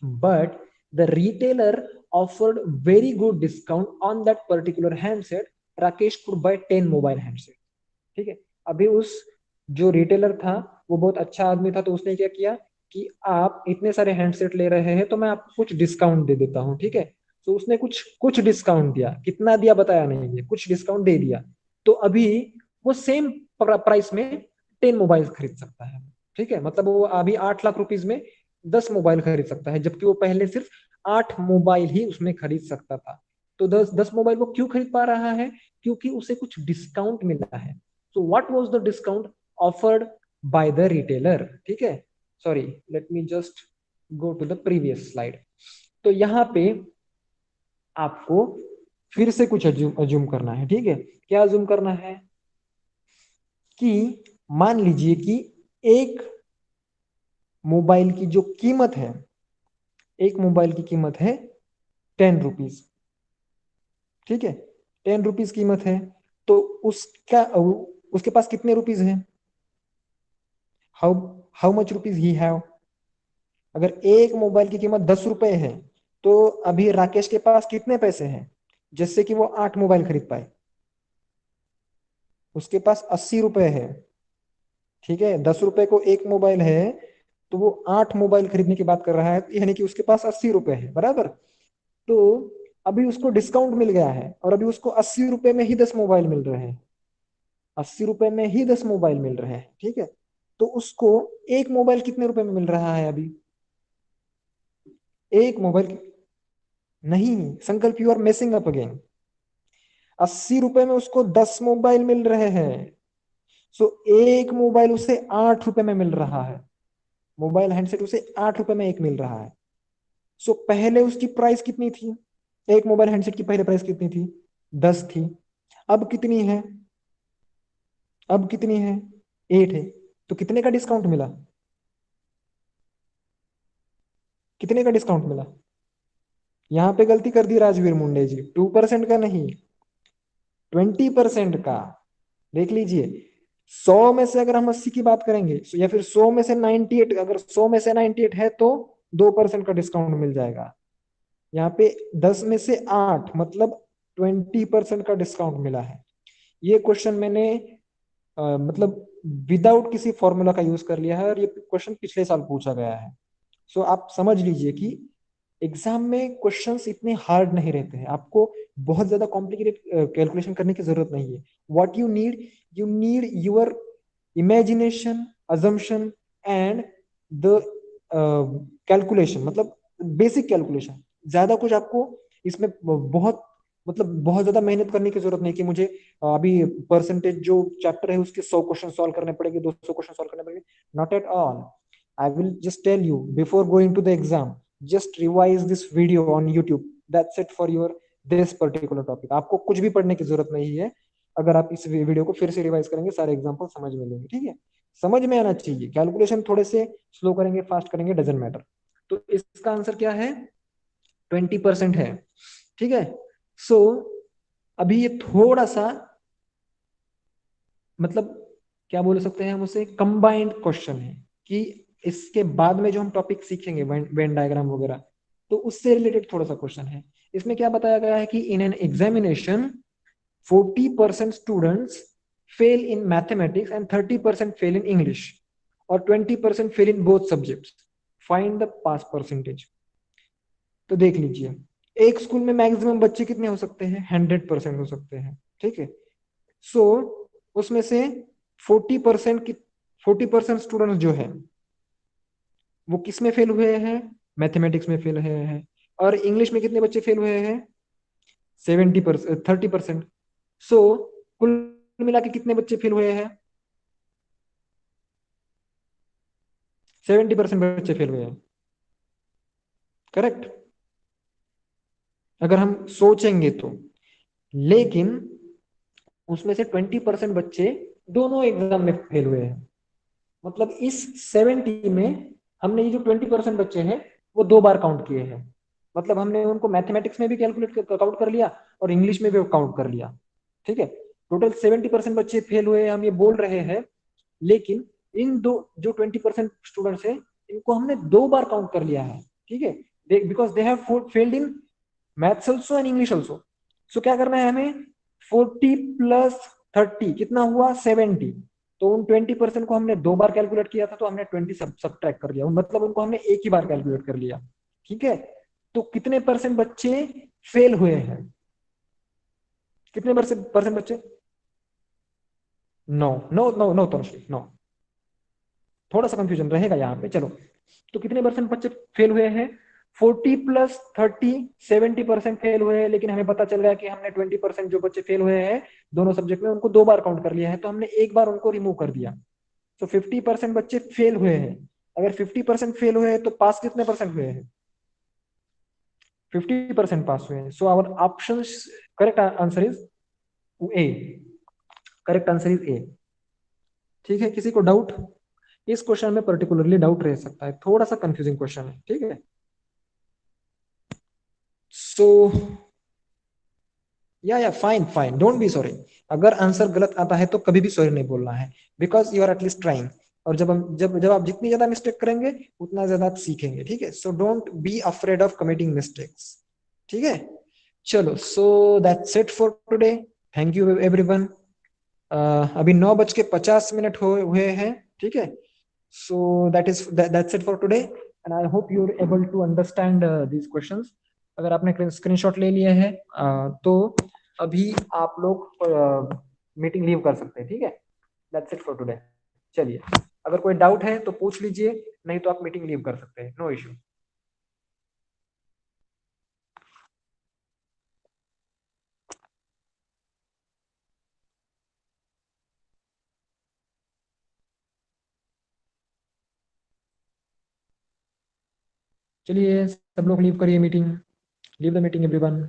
but the retailer offered very good discount on that particular handset. Rakesh could buy 10 mobile handset, ठीक है। अभी उस जो रिटेलर था वो बहुत अच्छा आदमी था, तो उसने क्या किया कि आप इतने सारे हैंडसेट ले रहे हैं तो मैं आपको कुछ डिस्काउंट दे देता हूँ, ठीक है। तो उसने कुछ कुछ डिस्काउंट दिया, कितना दिया बताया नहीं है, कुछ डिस्काउंट दे दिया। तो अभी वो सेम प्राइस में 10 मोबाइल खरीद सकता है, ठीक है। मतलब वो अभी 8 लाख रुपीज में 10 मोबाइल खरीद सकता है, जबकि वो पहले सिर्फ 8 मोबाइल ही उसमें खरीद सकता था। तो 10 10 मोबाइल वो क्यों खरीद पा रहा है? क्योंकि उसे कुछ डिस्काउंट मिला है। So what was the discount offered by the retailer, ठीक है। Sorry, let me just go to the previous slide. तो यहाँ पे आपको फिर से कुछ अज्यूम करना है, ठीक है। क्या अज्यूम करना है कि मान लीजिए कि एक मोबाइल की जो कीमत है, एक मोबाइल की कीमत है 10 रुपीज, ठीक है। 10 रुपीज कीमत है, तो उसका उसके पास कितने रुपीज है, how how much rupees he have. अगर एक मोबाइल की कीमत 10 रुपए है, तो अभी राकेश के पास कितने पैसे हैं, जिससे कि वो 8 मोबाइल खरीद पाए। उसके पास 80 रुपए है, ठीक है। 10 रुपए को एक मोबाइल है, तो वो 8 मोबाइल खरीदने की बात कर रहा है, यानी कि उसके पास 80 रुपए है, बराबर। तो अभी उसको डिस्काउंट मिल गया है, और अभी उसको 80 रुपए में ही 10 मोबाइल मिल रहे हैं, 80 रुपए में ही 10 मोबाइल मिल रहे हैं, ठीक है। तो उसको एक मोबाइल कितने रुपए में मिल रहा है अभी, एक मोबाइल। नहीं Sankalp, you are messing up again. 80 रुपए में उसको 10 मोबाइल मिल रहे हैं, सो एक मोबाइल उसे 8 रुपए में मिल रहा है, मोबाइल हैंडसेट उसे 8 रुपए में एक मिल रहा है। सो पहले उसकी प्राइस कितनी थी, एक मोबाइल हैंडसेट की पहले प्राइस कितनी थी, 10 थी। अब कितनी है, अब कितनी है, 8 है। तो कितने का डिस्काउंट मिला, कितने का डिस्काउंट मिला। यहां पे गलती कर दी राजवीर मुंडे जी, 2% का नहीं, 20% का। देख लीजिए, 100 में से अगर हम 80 की बात करेंगे, या फिर 100 में से 98, अगर 100 में से 98 है तो 2% का डिस्काउंट मिल जाएगा। यहाँ पे 10 में से 8 मतलब 20% का डिस्काउंट मिला है। ये क्वेश्चन मैंने मतलब विदाउट किसी फॉर्मूला का यूज कर लिया है, और ये क्वेश्चन पिछले साल पूछा गया है। सो आप समझ लीजिए कि एग्जाम में क्वेश्चंस इतने हार्ड नहीं रहते हैं, आपको बहुत ज्यादा कॉम्प्लिकेटेड कैलकुलेशन करने की जरूरत नहीं है। What you need your imagination, assumption and the calculation, मतलब बेसिक कैलकुलेशन। ज्यादा कुछ आपको इसमें बहुत मतलब बहुत ज्यादा मेहनत करने की जरूरत नहीं कि मुझे अभी परसेंटेज जो चैप्टर है उसके 100 क्वेश्चन सॉल्व करने पड़ेंगे, 200 क्वेश्चन सॉल्व करने पड़ेंगे। Not at all. I will just tell you before going to the exam, just revise this video on YouTube, that's it for your this particular topic. आपको कुछ भी पढ़ने की जरूरत नहीं है। अगर आप इस वीडियो को फिर से रिवाइज करेंगे, सारे एग्जाम्पल समझ में लेंगे, ठीक है। समझ में आना चाहिए, कैलकुलेशन थोड़े से स्लो करेंगे फास्ट करेंगे डजेंट मैटर। तो इसका आंसर क्या है, 20% है, ठीक है। सो अभी ये थोड़ा सा मतलब क्या बोल सकते हैं हम उसे, कंबाइंड क्वेश्चन है कि इसके बाद में जो हम टॉपिक सीखेंगे वेन डायग्राम वगैरह, तो उससे रिलेटेड थोड़ा सा क्वेश्चन है। इसमें क्या बताया गया है कि in an examination 40% students fail in mathematics and 30% fail in English, और 20% fail in both subjects, find the pass percentage. तो देख लीजिए, एक स्कूल में मैक्सिमम बच्चे कितने हो सकते हैं, 100% हो सकते हैं, ठीक है। सो उसमें से 40% की 40% स्टूडेंट्स जो है वो किस में फेल हुए हैं, मैथमेटिक्स में फेल हुए हैं। और इंग्लिश में कितने बच्चे फेल हुए हैं, 70%, 30%। सो कुल मिला के कितने बच्चे फेल हुए हैं, 70% बच्चे फेल हुए हैं, करेक्ट, अगर हम सोचेंगे तो। लेकिन उसमें से 20% बच्चे दोनों एग्जाम में फेल हुए हैं। मतलब इस 70 में हमने ये जो 20% बच्चे हैं वो 2 बार काउंट किए हैं। मतलब हमने उनको मैथमेटिक्स में भी कैलकुलेट काउंट कर लिया और इंग्लिश में भी काउंट कर लिया, ठीक है। टोटल 70% बच्चे फेल हुए हम ये बोल रहे हैं, लेकिन इन दो जो 20% स्टूडेंट्स है इनको हमने 2 बार काउंट कर लिया है, ठीक है। Because they have failed in maths also and English also. So क्या करना है हमें, 40 + 30 कितना हुआ, 70। तो उन 20% को हमने 2 बार कैलकुलेट किया था, तो हमने 20 सब ट्रैक कर लिया, मतलब उनको हमने एक ही बार कैलकुलेट कर लिया, ठीक है। तो कितने परसेंट बच्चे फेल हुए हैं, कितने परसेंट बच्चे, no no no no Tanushree no, थोड़ा सा कंफ्यूजन रहेगा यहाँ पे, चलो। तो कितने परसेंट बच्चे फेल हुए हैं, 40 + 30 70% फेल हुए हैं। लेकिन हमें पता चल गया कि हमने 20% जो बच्चे फेल हुए हैं दोनों सब्जेक्ट में उनको 2 बार काउंट कर लिया है, तो हमने एक बार उनको रिमूव कर दिया। तो 50% बच्चे फेल हुए हैं। अगर 50% फेल हुए हैं तो पास कितने परसेंट हुए हैं, 50% पास हुए हैं। So our option correct answer is A. Correct answer is A. ठीक है, किसी को डाउट? इस क्वेश्चन में पर्टिकुलरली डाउट रह सकता है, थोड़ा सा कंफ्यूजिंग क्वेश्चन है, ठीक है। सो या fine fine, don't be sorry. अगर आंसर गलत आता है तो कभी भी सॉरी नहीं बोलना है, because you are at least trying. और जब आप जितनी ज्यादा मिस्टेक करेंगे उतना ज्यादा आप सीखेंगे, ठीक है। So don't be afraid of committing mistakes, ठीक है। चलो, so that's it for today. Thank you everyone. अभी 9:50 हो हुए हैं, ठीक है। So that's it for today, and I hope you are able to understand these questions. अगर आपने स्क्रीनशॉट ले लिए हैं तो अभी आप लोग मीटिंग लीव कर सकते हैं, ठीक है। That's it for today. चलिए, अगर कोई डाउट है तो पूछ लीजिए, नहीं तो आप मीटिंग लीव कर सकते हैं, नो इश्यू। चलिए, सब लोग लीव करिए meeting. Leave the meeting everyone.